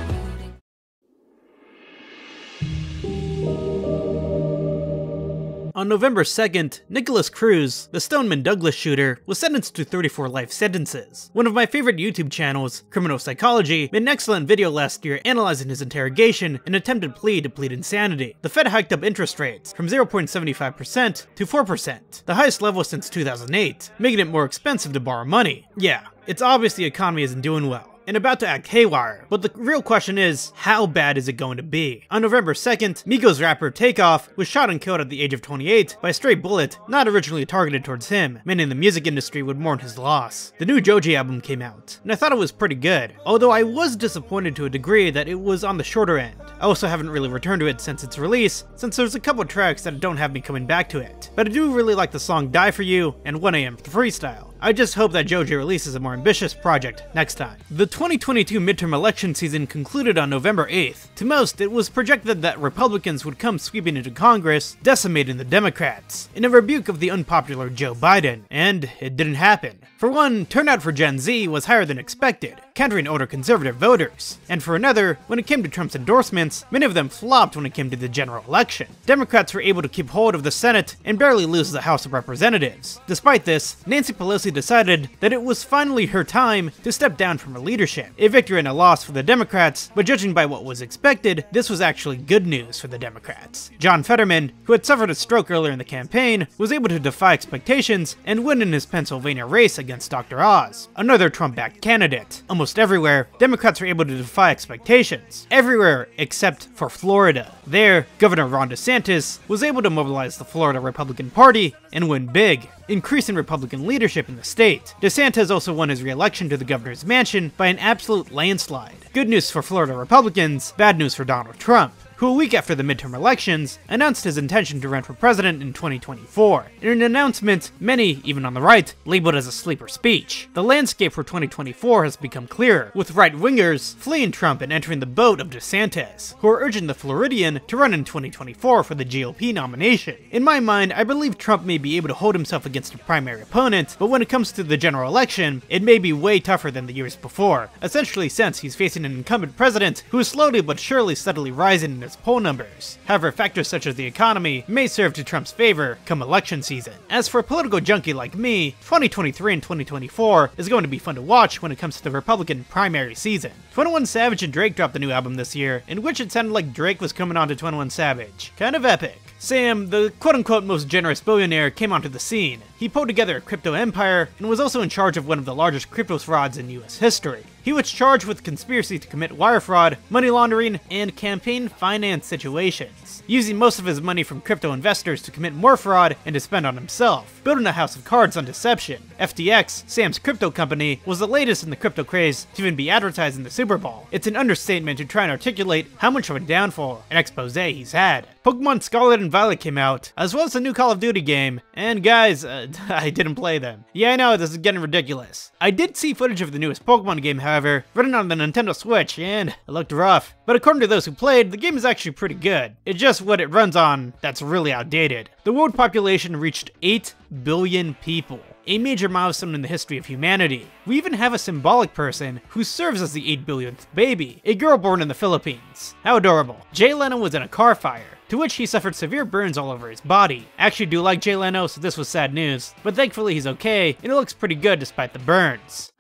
S1: On November 2nd, Nicholas Cruz, the Stoneman Douglas shooter, was sentenced to 34 life sentences. One of my favorite YouTube channels, Criminal Psychology, made an excellent video last year analyzing his interrogation and attempted plea to plead insanity. The Fed hiked up interest rates from 0.75% to 4%, the highest level since 2008, making it more expensive to borrow money. Yeah, it's obvious the economy isn't doing well and about to act haywire, but the real question is, how bad is it going to be? On November 2nd, Migos rapper Takeoff was shot and killed at the age of 28 by a stray bullet not originally targeted towards him. Many in the music industry would mourn his loss. The new Joji album came out, and I thought it was pretty good, although I was disappointed to a degree that it was on the shorter end. I also haven't really returned to it since its release, since there's a couple tracks that don't have me coming back to it. But I do really like the song Die For You and 1am the freestyle. I just hope that Joji releases a more ambitious project next time. The 2022 midterm election season concluded on November 8th. To most, it was projected that Republicans would come sweeping into Congress, decimating the Democrats, in a rebuke of the unpopular Joe Biden, and it didn't happen. For one, turnout for Gen Z was higher than expected, countering older conservative voters. And for another, when it came to Trump's endorsements, many of them flopped when it came to the general election. Democrats were able to keep hold of the Senate and barely lose the House of Representatives. Despite this, Nancy Pelosi decided that it was finally her time to step down from her leadership. A victory and a loss for the Democrats, but judging by what was expected, this was actually good news for the Democrats. John Fetterman, who had suffered a stroke earlier in the campaign, was able to defy expectations and win in his Pennsylvania race against Dr. Oz, another Trump-backed candidate. Almost everywhere, Democrats were able to defy expectations. Everywhere except for Florida. There, Governor Ron DeSantis was able to mobilize the Florida Republican Party and win big, increasing Republican leadership in the state. DeSantis also won his re-election to the governor's mansion by an absolute landslide. Good news for Florida Republicans, bad news for Donald Trump, who a week after the midterm elections announced his intention to run for president in 2024, in an announcement many, even on the right, labeled as a sleeper speech. The landscape for 2024 has become clearer, with right-wingers fleeing Trump and entering the boat of DeSantis, who are urging the Floridian to run in 2024 for the GOP nomination. In my mind, I believe Trump may be able to hold himself against a primary opponent, but when it comes to the general election, it may be way tougher than the years before, essentially since he's facing an incumbent president who is slowly but surely steadily rising in his poll numbers. However, factors such as the economy may serve to Trump's favor come election season. As for a political junkie like me, 2023 and 2024 is going to be fun to watch when it comes to the Republican primary season. 21 Savage and Drake dropped a new album this year, in which it sounded like Drake was coming on to 21 Savage. Kind of epic. Sam, the quote-unquote most generous billionaire, came onto the scene. He pulled together a crypto empire and was also in charge of one of the largest crypto frauds in US history. He was charged with conspiracy to commit wire fraud, money laundering, and campaign finance situations, using most of his money from crypto investors to commit more fraud and to spend on himself, building a house of cards on deception. FTX, Sam's crypto company, was the latest in the crypto craze to even be advertised in the Super Bowl. It's an understatement to try and articulate how much of a downfall and expose he's had. Pokemon Scarlet and Violet came out, as well as the new Call of Duty game, and guys, I didn't play them. Yeah, I know, this is getting ridiculous. I did see footage of the newest Pokemon game, however, running on the Nintendo Switch, and it looked rough. But according to those who played, the game is actually pretty good. It's just what it runs on that's really outdated. The world population reached 8 billion people, a major milestone in the history of humanity. We even have a symbolic person who serves as the 8 billionth baby, a girl born in the Philippines. How adorable. Jay Leno was in a car fire. to which he suffered severe burns all over his body. I actually do like Jay Leno, so this was sad news, but thankfully he's okay, and it looks pretty good despite the burns.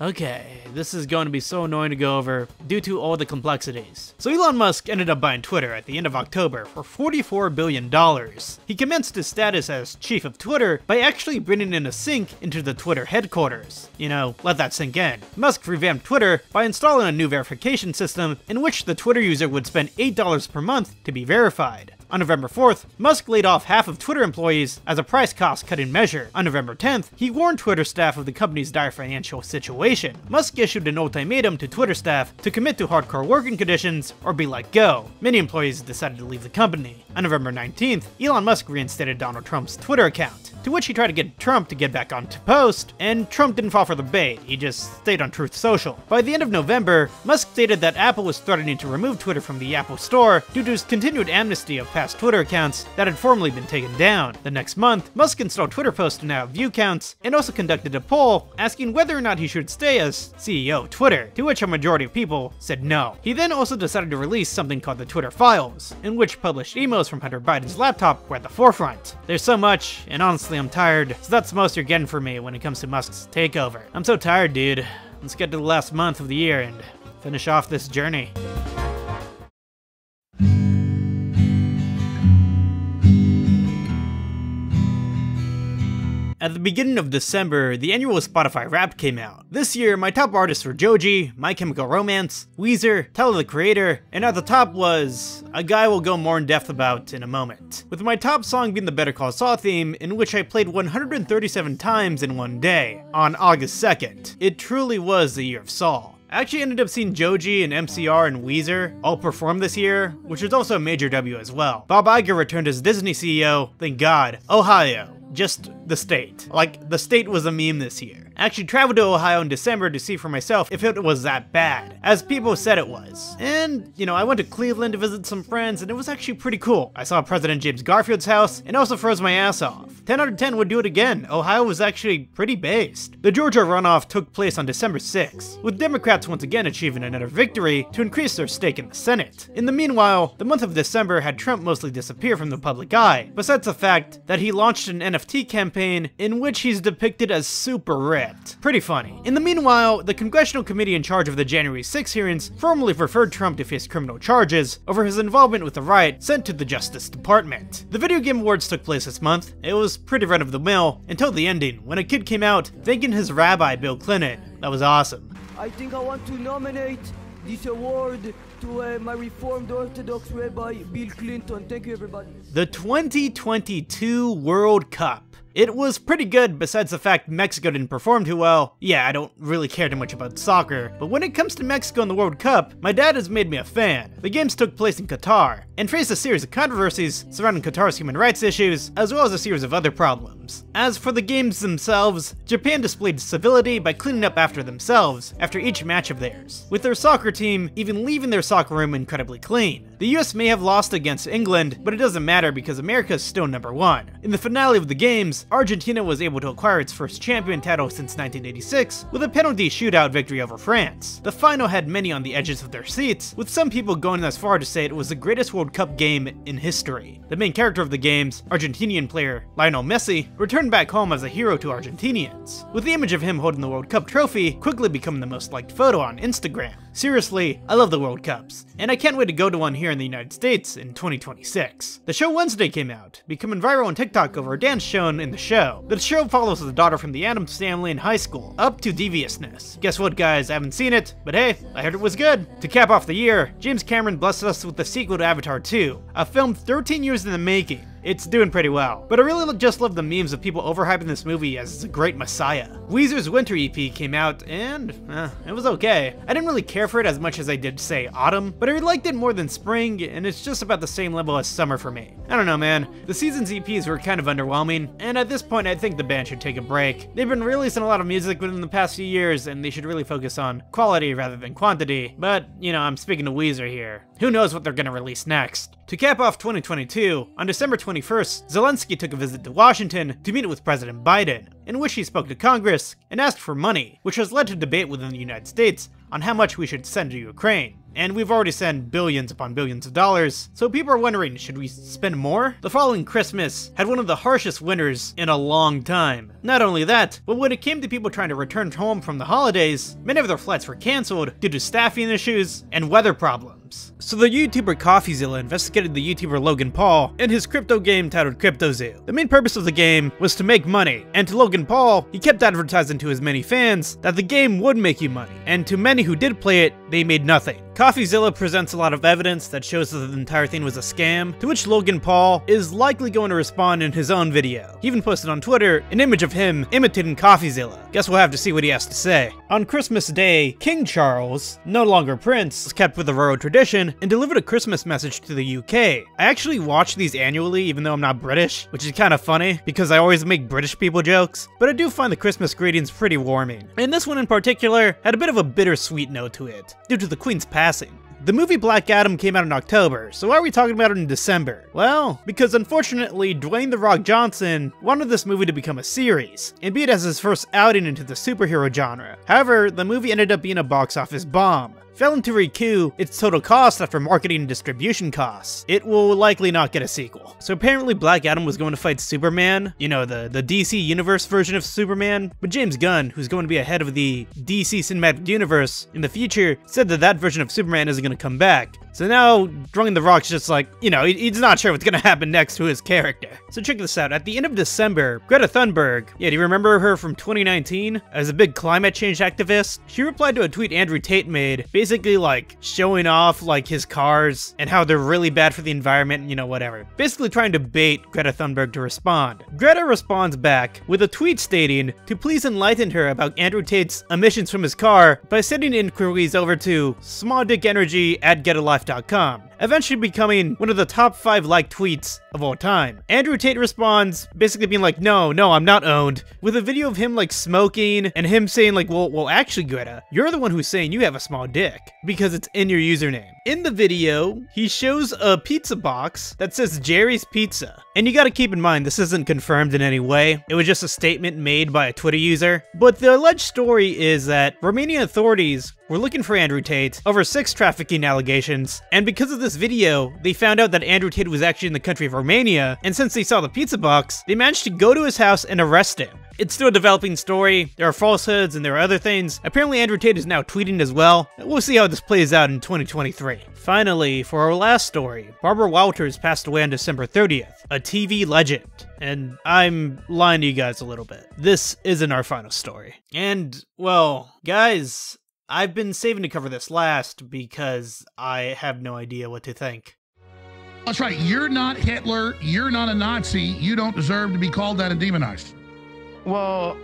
S1: Okay, this is going to be so annoying to go over due to all the complexities. So Elon Musk ended up buying Twitter at the end of October for $44 billion. He commenced his status as chief of Twitter by actually bringing in a sink into the Twitter headquarters. You know, let that sink in. Musk revamped Twitter by installing a new verification system in which the Twitter user would spend $8 per month to be verified. On November 4th, Musk laid off half of Twitter employees as a price cost-cutting measure. On November 10th, he warned Twitter staff of the company's dire financial situation. Musk issued an ultimatum to Twitter staff to commit to hardcore working conditions or be let go. Many employees decided to leave the company. On November 19th, Elon Musk reinstated Donald Trump's Twitter account, to which he tried to get Trump to get back on to post, and Trump didn't fall for the bait, he just stayed on Truth Social. By the end of November, Musk stated that Apple was threatening to remove Twitter from the Apple Store due to his continued amnesty of past Twitter accounts that had formerly been taken down. The next month, Musk installed Twitter posts to now have view counts, and also conducted a poll asking whether or not he should stay as CEO of Twitter, to which a majority of people said no. He then also decided to release something called the Twitter Files, in which published emails from Hunter Biden's laptop were at the forefront. There's so much, and honestly I'm tired, so that's the most you're getting from me when it comes to Musk's takeover. I'm so tired, dude. Let's get to the last month of the year and finish off this journey. At the beginning of December, the annual Spotify Wrapped came out. This year, my top artists were Joji, My Chemical Romance, Weezer, Tyler the Creator, and at the top was a guy we'll go more in depth about in a moment. With my top song being the Better Call Saul theme, in which I played 137 times in one day, on August 2nd. It truly was the year of Saul. I actually ended up seeing Joji and MCR and Weezer all perform this year, which was also a major W as well. Bob Iger returned as Disney CEO, thank God. Ohio. Just the state. Like, the state was a meme this year. I actually traveled to Ohio in December to see for myself if it was that bad, as people said it was. And, you know, I went to Cleveland to visit some friends, and it was actually pretty cool. I saw President James Garfield's house, and also froze my ass off. 10 out of 10 would do it again. Ohio was actually pretty based. The Georgia runoff took place on December 6th, with Democrats once again achieving another victory to increase their stake in the Senate. In the meanwhile, the month of December had Trump mostly disappear from the public eye, besides the fact that he launched an NFT campaign in which he's depicted as super ripped. Pretty funny. In the meanwhile, the congressional committee in charge of the January 6 hearings formally referred Trump to face criminal charges over his involvement with the riot sent to the Justice Department. The Video Game Awards took place this month. It was pretty run-of-the-mill until the ending, when a kid came out thanking his rabbi, Bill Clinton. That was awesome.
S15: I think I want to nominate this award to my Reformed Orthodox Rabbi, Bill Clinton. Thank you, everybody.
S1: The 2022 World Cup. It was pretty good, besides the fact Mexico didn't perform too well. Yeah, I don't really care too much about soccer, but when it comes to Mexico and the World Cup, my dad has made me a fan. The games took place in Qatar, and faced a series of controversies surrounding Qatar's human rights issues, as well as a series of other problems. As for the games themselves, Japan displayed civility by cleaning up after themselves after each match of theirs, with their soccer team even leaving their soccer room incredibly clean. The US may have lost against England, but it doesn't matter because America is still #1. In the finale of the games, Argentina was able to acquire its first champion title since 1986 with a penalty shootout victory over France. The final had many on the edges of their seats, with some people going as far to say it was the greatest World Cup game in history. The main character of the games, Argentinian player Lionel Messi, returned back home as a hero to Argentinians, with the image of him holding the World Cup trophy quickly becoming the most liked photo on Instagram. Seriously, I love the World Cups, and I can't wait to go to one here in the United States in 2026. The show Wednesday came out, becoming viral on TikTok over a dance shown in the show. The show follows the daughter from the Addams family in high school, up to deviousness. Guess what, guys? I haven't seen it, but hey, I heard it was good. To cap off the year, James Cameron blessed us with the sequel to Avatar 2, a film 13 years in the making. It's doing pretty well, but I really just love the memes of people overhyping this movie as it's a great messiah. Weezer's Winter EP came out, and it was okay. I didn't really care for it as much as I did, say, Autumn, but I liked it more than Spring, and it's just about the same level as Summer for me. I don't know, man. The season's EPs were kind of underwhelming, and at this point I think the band should take a break. They've been releasing a lot of music within the past few years, and they should really focus on quality rather than quantity, but, you know, I'm speaking to Weezer here. Who knows what they're gonna release next? To cap off 2022, on December 21st, Zelensky took a visit to Washington to meet with President Biden, in which he spoke to Congress and asked for money, which has led to debate within the United States on how much we should send to Ukraine. and we've already sent billions upon billions of dollars, so people are wondering, should we spend more? The following Christmas had one of the harshest winters in a long time. Not only that, but when it came to people trying to return home from the holidays, many of their flights were cancelled due to staffing issues and weather problems. So the YouTuber CoffeeZilla investigated the YouTuber Logan Paul and his crypto game titled CryptoZoo. The main purpose of the game was to make money, and to Logan Paul, he kept advertising to his many fans that the game would make you money, and to many who did play it, they made nothing. CoffeeZilla presents a lot of evidence that shows that the entire thing was a scam, to which Logan Paul is likely going to respond in his own video. He even posted on Twitter an image of him imitating CoffeeZilla. Guess we'll have to see what he has to say. On Christmas Day, King Charles, no longer Prince, kept with the royal tradition and delivered a Christmas message to the UK. I actually watch these annually even though I'm not British, which is kind of funny because I always make British people jokes, but I do find the Christmas greetings pretty warming. And this one in particular had a bit of a bittersweet note to it, due to the Queen's passing. The movie Black Adam came out in October, so why are we talking about it in December? Well, because unfortunately, Dwayne "The Rock" Johnson wanted this movie to become a series, and be it as his first outing into the superhero genre. However, the movie ended up being a box office bomb. Failing to recoup its total cost after marketing and distribution costs, it will likely not get a sequel. So apparently Black Adam was going to fight Superman, you know, the DC Universe version of Superman, but James Gunn, who's going to be ahead of the DC Cinematic Universe in the future, said that that version of Superman isn't going to come back. So now, Dwayne "The Rock's just like, you know, he's not sure what's gonna happen next to his character. So check this out, at the end of December, Greta Thunberg, yeah, do you remember her from 2019? As a big climate change activist, she replied to a tweet Andrew Tate made, basically like, showing off, like, his cars, and how they're really bad for the environment, and you know, whatever. Basically trying to bait Greta Thunberg to respond. Greta responds back with a tweet stating to please enlighten her about Andrew Tate's emissions from his car by sending inquiries over to smalldickenergy@getalife.com, eventually becoming one of the top 5 liked tweets of all time. Andrew Tate responds, basically being like, no, I'm not owned, with a video of him like smoking and him saying like, well, actually Greta, you're the one who's saying you have a small dick, because it's in your username. In the video, he shows a pizza box that says Jerry's Pizza. And you gotta keep in mind, this isn't confirmed in any way, it was just a statement made by a Twitter user. But the alleged story is that Romanian authorities were looking for Andrew Tate over sex trafficking allegations, and because of this video, they found out that Andrew Tate was actually in the country of Romania, and since they saw the pizza box, they managed to go to his house and arrest him. It's still a developing story, there are falsehoods and there are other things. Apparently Andrew Tate is now tweeting as well. We'll see how this plays out in 2023. Finally, for our last story, Barbara Walters passed away on December 30th, a TV legend. And I'm lying to you guys a little bit. This isn't our final story. And, well, guys, I've been saving to cover this last because I have no idea what to think.
S16: That's right, you're not Hitler, you're not a Nazi, you don't deserve to be called that and demonized.
S17: Well,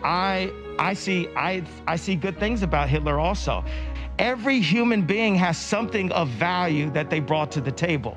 S17: I see good things about Hitler also. Every human being has something of value that they brought to the table,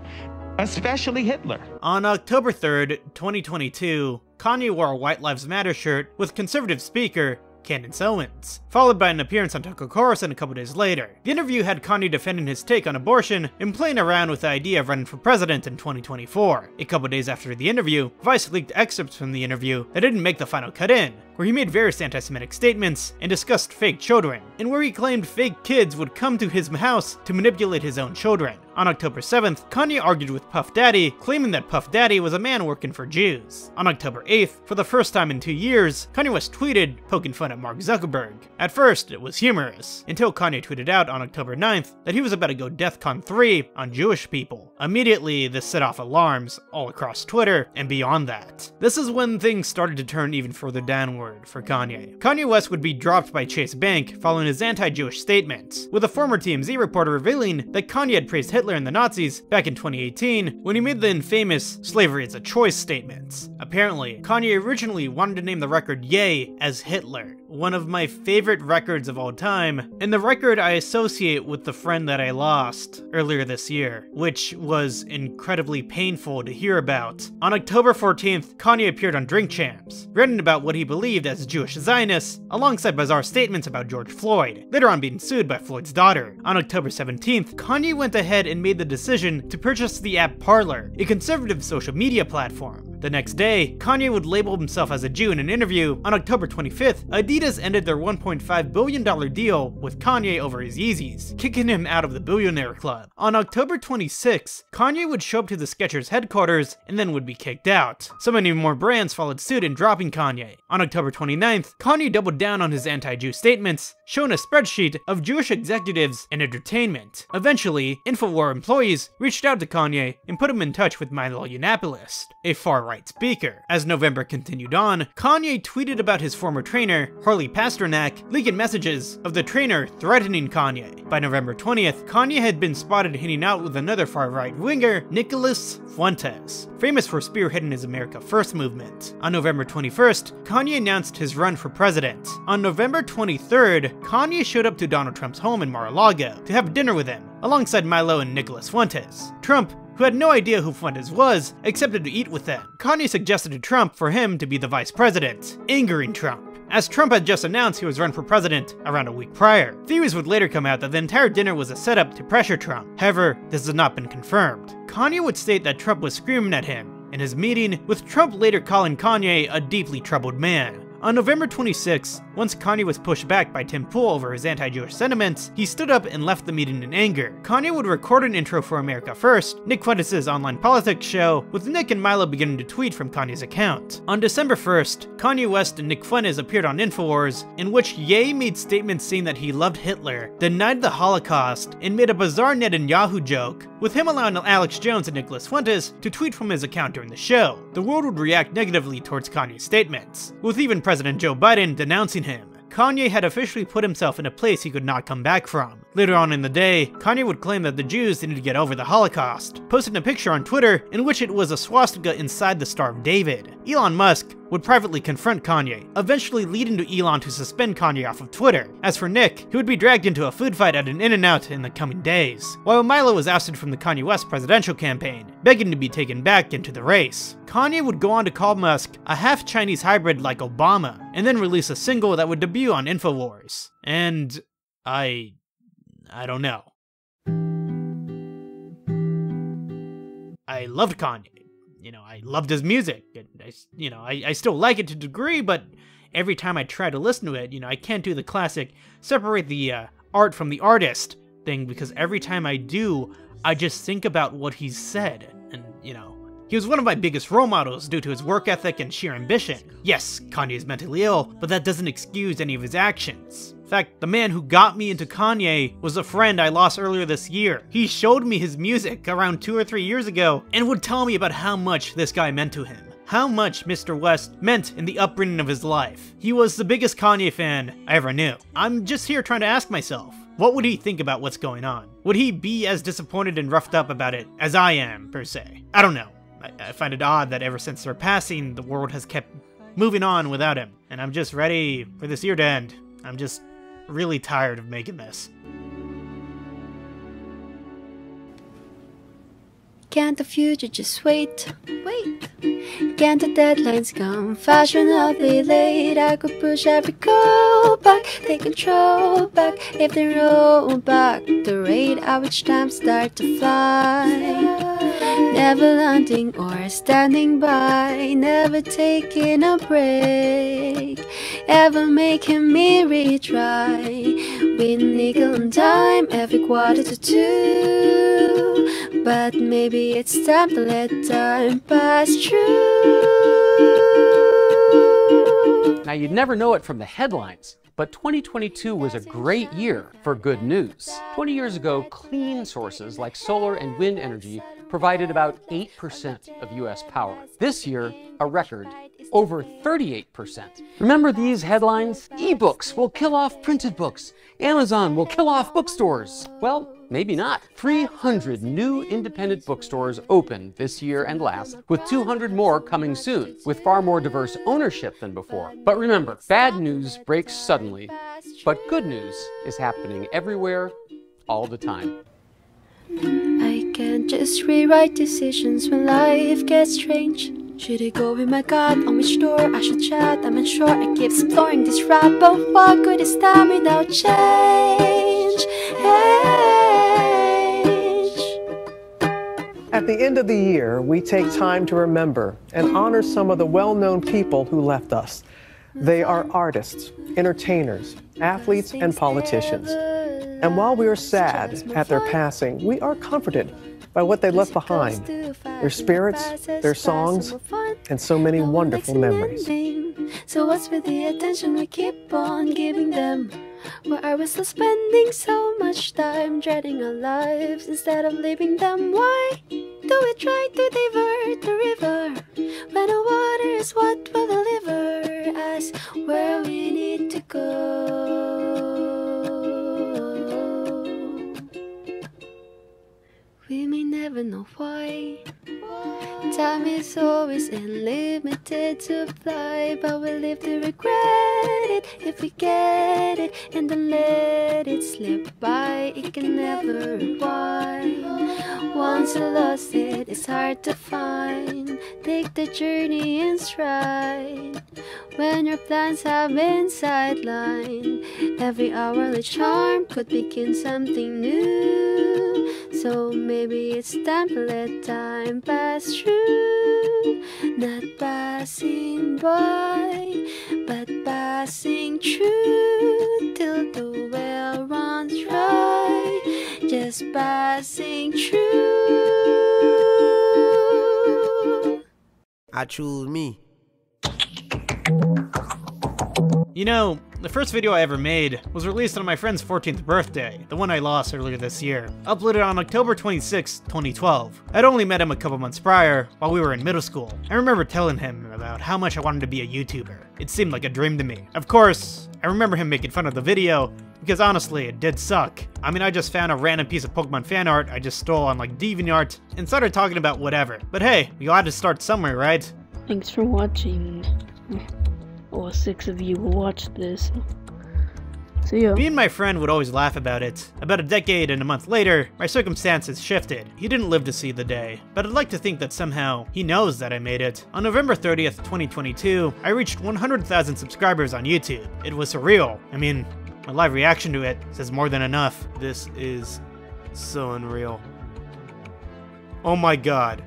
S17: especially Hitler.
S1: On October 3rd, 2022, Kanye wore a White Lives Matter shirt with conservative speaker Candace Owens, followed by an appearance on Tucker Carlson a couple days later. The interview had Kanye defending his take on abortion and playing around with the idea of running for president in 2024. A couple days after the interview, Vice leaked excerpts from the interview that didn't make the final cut in, where he made various anti-Semitic statements and discussed fake children, and where he claimed fake kids would come to his house to manipulate his own children. On October 7th, Kanye argued with Puff Daddy, claiming that Puff Daddy was a man working for Jews. On October 8th, for the first time in 2 years, Kanye West tweeted, poking fun at Mark Zuckerberg. At first, it was humorous, until Kanye tweeted out on October 9th that he was about to go DEFCON 3 on Jewish people. Immediately, this set off alarms all across Twitter and beyond that. This is when things started to turn even further downward for Kanye. Kanye West would be dropped by Chase Bank following his anti-Jewish statements, with a former TMZ reporter revealing that Kanye had praised Hitler and the Nazis back in 2018 when he made the infamous "slavery is a choice" statements. Apparently, Kanye originally wanted to name the record Ye as Hitler, one of my favorite records of all time, and the record I associate with the friend that I lost earlier this year, which was incredibly painful to hear about. On October 14th, Kanye appeared on Drink Champs, ranting about what he believed as Jewish Zionists, alongside bizarre statements about George Floyd, later on being sued by Floyd's daughter. On October 17th, Kanye went ahead and made the decision to purchase the app Parler, a conservative social media platform The next day, Kanye would label himself as a Jew in an interview. On October 25th, Adidas ended their $1.5 billion deal with Kanye over his Yeezys, kicking him out of the billionaire club. On October 26th, Kanye would show up to the Skechers headquarters and then would be kicked out. So many more brands followed suit in dropping Kanye. On October 29th, Kanye doubled down on his anti-Jew statements, showing a spreadsheet of Jewish executives and entertainment. Eventually, InfoWars employees reached out to Kanye and put him in touch with Milo Yiannopoulos, a far-right speaker. As November continued on, Kanye tweeted about his former trainer, Harley Pasternak, leaking messages of the trainer threatening Kanye. By November 20th, Kanye had been spotted hanging out with another far-right winger, Nicholas Fuentes, famous for spearheading his America First movement. On November 21st, Kanye announced his run for president. On November 23rd, Kanye showed up to Donald Trump's home in Mar-a-Lago to have dinner with him, alongside Milo and Nicholas Fuentes. Trump, who had no idea who Fuentes was, accepted to eat with them. Kanye suggested to Trump for him to be the vice president, angering Trump, as Trump had just announced he was running for president around a week prior. Theories would later come out that the entire dinner was a setup to pressure Trump. However, this has not been confirmed. Kanye would state that Trump was screaming at him in his meeting, with Trump later calling Kanye a deeply troubled man. On November 26, once Kanye was pushed back by Tim Pool over his anti-Jewish sentiments, he stood up and left the meeting in anger. Kanye would record an intro for America First, Nick Fuentes' online politics show, with Nick and Milo beginning to tweet from Kanye's account. On December 1st, Kanye West and Nick Fuentes appeared on InfoWars, in which Ye made statements saying that he loved Hitler, denied the Holocaust, and made a bizarre Netanyahu joke, with him allowing Alex Jones and Nicholas Fuentes to tweet from his account during the show. The world would react negatively towards Kanye's statements, with even President Joe Biden denouncing him. Kanye had officially put himself in a place he could not come back from. Later on in the day, Kanye would claim that the Jews needed to get over the Holocaust, posting a picture on Twitter in which it was a swastika inside the Star of David. Elon Musk would privately confront Kanye, eventually leading to Elon to suspend Kanye off of Twitter. As for Nick, he would be dragged into a food fight at an In-N-Out in the coming days, while Milo was ousted from the Kanye West presidential campaign, begging to be taken back into the race. Kanye would go on to call Musk a half-Chinese hybrid like Obama, and then release a single that would debut on InfoWars. And I don't know. I loved Kanye. I loved his music. I still like it to a degree, but every time I try to listen to it, I can't do the classic separate the art from the artist thing, because every time I do, I just think about what he's said. And, he was one of my biggest role models due to his work ethic and sheer ambition. Yes, Kanye is mentally ill, but that doesn't excuse any of his actions. In fact, the man who got me into Kanye was a friend I lost earlier this year. He showed me his music around 2 or 3 years ago and would tell me about how much this guy meant to him. How much Mr. West meant in the upbringing of his life. He was the biggest Kanye fan I ever knew. I'm just here trying to ask myself, what would he think about what's going on? Would he be as disappointed and roughed up about it as I am, per se? I don't know. I find it odd that ever since their passing, the world has kept moving on without him. And I'm just ready for this year to end. I'm just really tired of making this.
S18: Can't the future just wait? Can't the deadlines come fashionably late? I could push every goal back, take control back. If they roll back the rate at which time start to fly. Never landing or standing by, never taking a break, ever making me retry. With nickel and dime every quarter to two, but maybe it's time to let time pass through.
S19: Now you'd never know it from the headlines, but 2022 was a great year for good news. 20 years ago, clean sources like solar and wind energy provided about 8% of US power. This year, a record over 38%. Remember these headlines? Ebooks will kill off printed books. Amazon will kill off bookstores. Well, maybe not. 300 new independent bookstores opened this year and last, with 200 more coming soon, with far more diverse ownership than before. But remember, bad news breaks suddenly, but good news is happening everywhere, all the time.
S18: I can't just rewrite decisions when life gets strange. Should I go with my gut on which door I should chat? I'm unsure, I keep exploring this route, but what good is time without change?
S20: At
S5: At the end of the year, we take time to remember and honor some of the well-known people who left us. They are artists, entertainers, athletes, and politicians. And while we are sad at their passing, we are comforted by what they left behind, their spirits, their songs, and so many wonderful memories.
S18: So what's with the attention we keep on giving them? Why are we still spending so much time dreading our lives instead of living them? Why do we try to divert the river when the water is what will deliver us where we need to go? We may never know why. Time is always unlimited supply, but we live to regret it if we get it and then let it slip by. It can never rewind. Once you lost it, it's hard to find. Take the journey in stride. When your plans have been sidelined, every hourly charm could begin something new. So maybe it's time to let time pass through. Not passing by, but passing through till the well runs dry. Just passing through.
S20: I choose me.
S1: You know, the first video I ever made was released on my friend's 14th birthday, the one I lost earlier this year. Uploaded on October 26, 2012. I'd only met him a couple months prior, while we were in middle school. I remember telling him about how much I wanted to be a YouTuber. It seemed like a dream to me. Of course, I remember him making fun of the video, because honestly, it did suck. I mean, I just found a random piece of Pokemon fan art I just stole on like DeviantArt, and started talking about whatever. But hey, we had to start somewhere, right?
S21: Thanks for watching. All 6 of you will watch this. See ya.
S1: Me and my friend would always laugh about it. About a decade and a month later, my circumstances shifted. He didn't live to see the day, but I'd like to think that somehow he knows that I made it. On November 30th, 2022, I reached 100,000 subscribers on YouTube. It was surreal. I mean, my live reaction to it says more than enough. This is so unreal. Oh my god.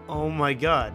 S1: Oh my god.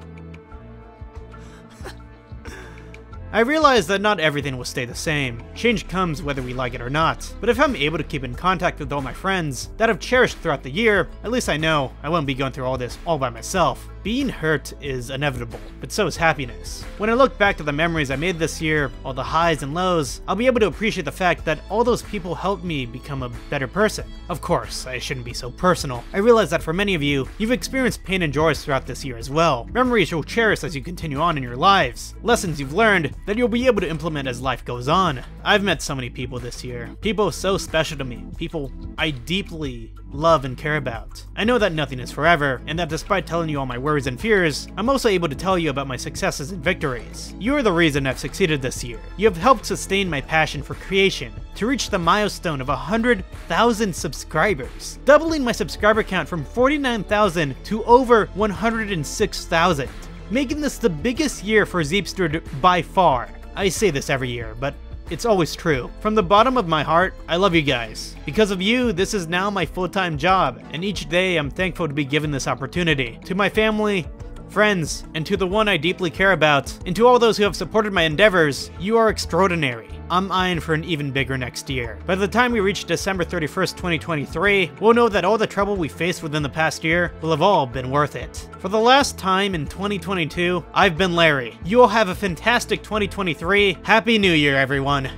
S1: I realize that not everything will stay the same. Change comes whether we like it or not. But if I'm able to keep in contact with all my friends that I've cherished throughout the year, at least I know I won't be going through all this all by myself. Being hurt is inevitable, but so is happiness. When I look back to the memories I made this year, all the highs and lows, I'll be able to appreciate the fact that all those people helped me become a better person. Of course, I shouldn't be so personal. I realize that for many of you, you've experienced pain and joys throughout this year as well. Memories you'll cherish as you continue on in your lives. Lessons you've learned that you'll be able to implement as life goes on. I've met so many people this year. People so special to me. People I deeply love and care about. I know that nothing is forever, and that despite telling you all my worries and fears, I'm also able to tell you about my successes and victories. You are the reason I've succeeded this year. You have helped sustain my passion for creation, to reach the milestone of 100,000 subscribers, doubling my subscriber count from 49,000 to over 106,000, making this the biggest year for Zeepster by far. I say this every year, but it's always true. From the bottom of my heart, I love you guys. Because of you, this is now my full-time job, and each day I'm thankful to be given this opportunity. To my family, friends, and to the one I deeply care about, and to all those who have supported my endeavors, you are extraordinary. I'm eyeing for an even bigger next year. By the time we reach December 31st, 2023, we'll know that all the trouble we faced within the past year will have all been worth it. For the last time in 2022, I've been Larry. You all have a fantastic 2023. Happy New Year, everyone.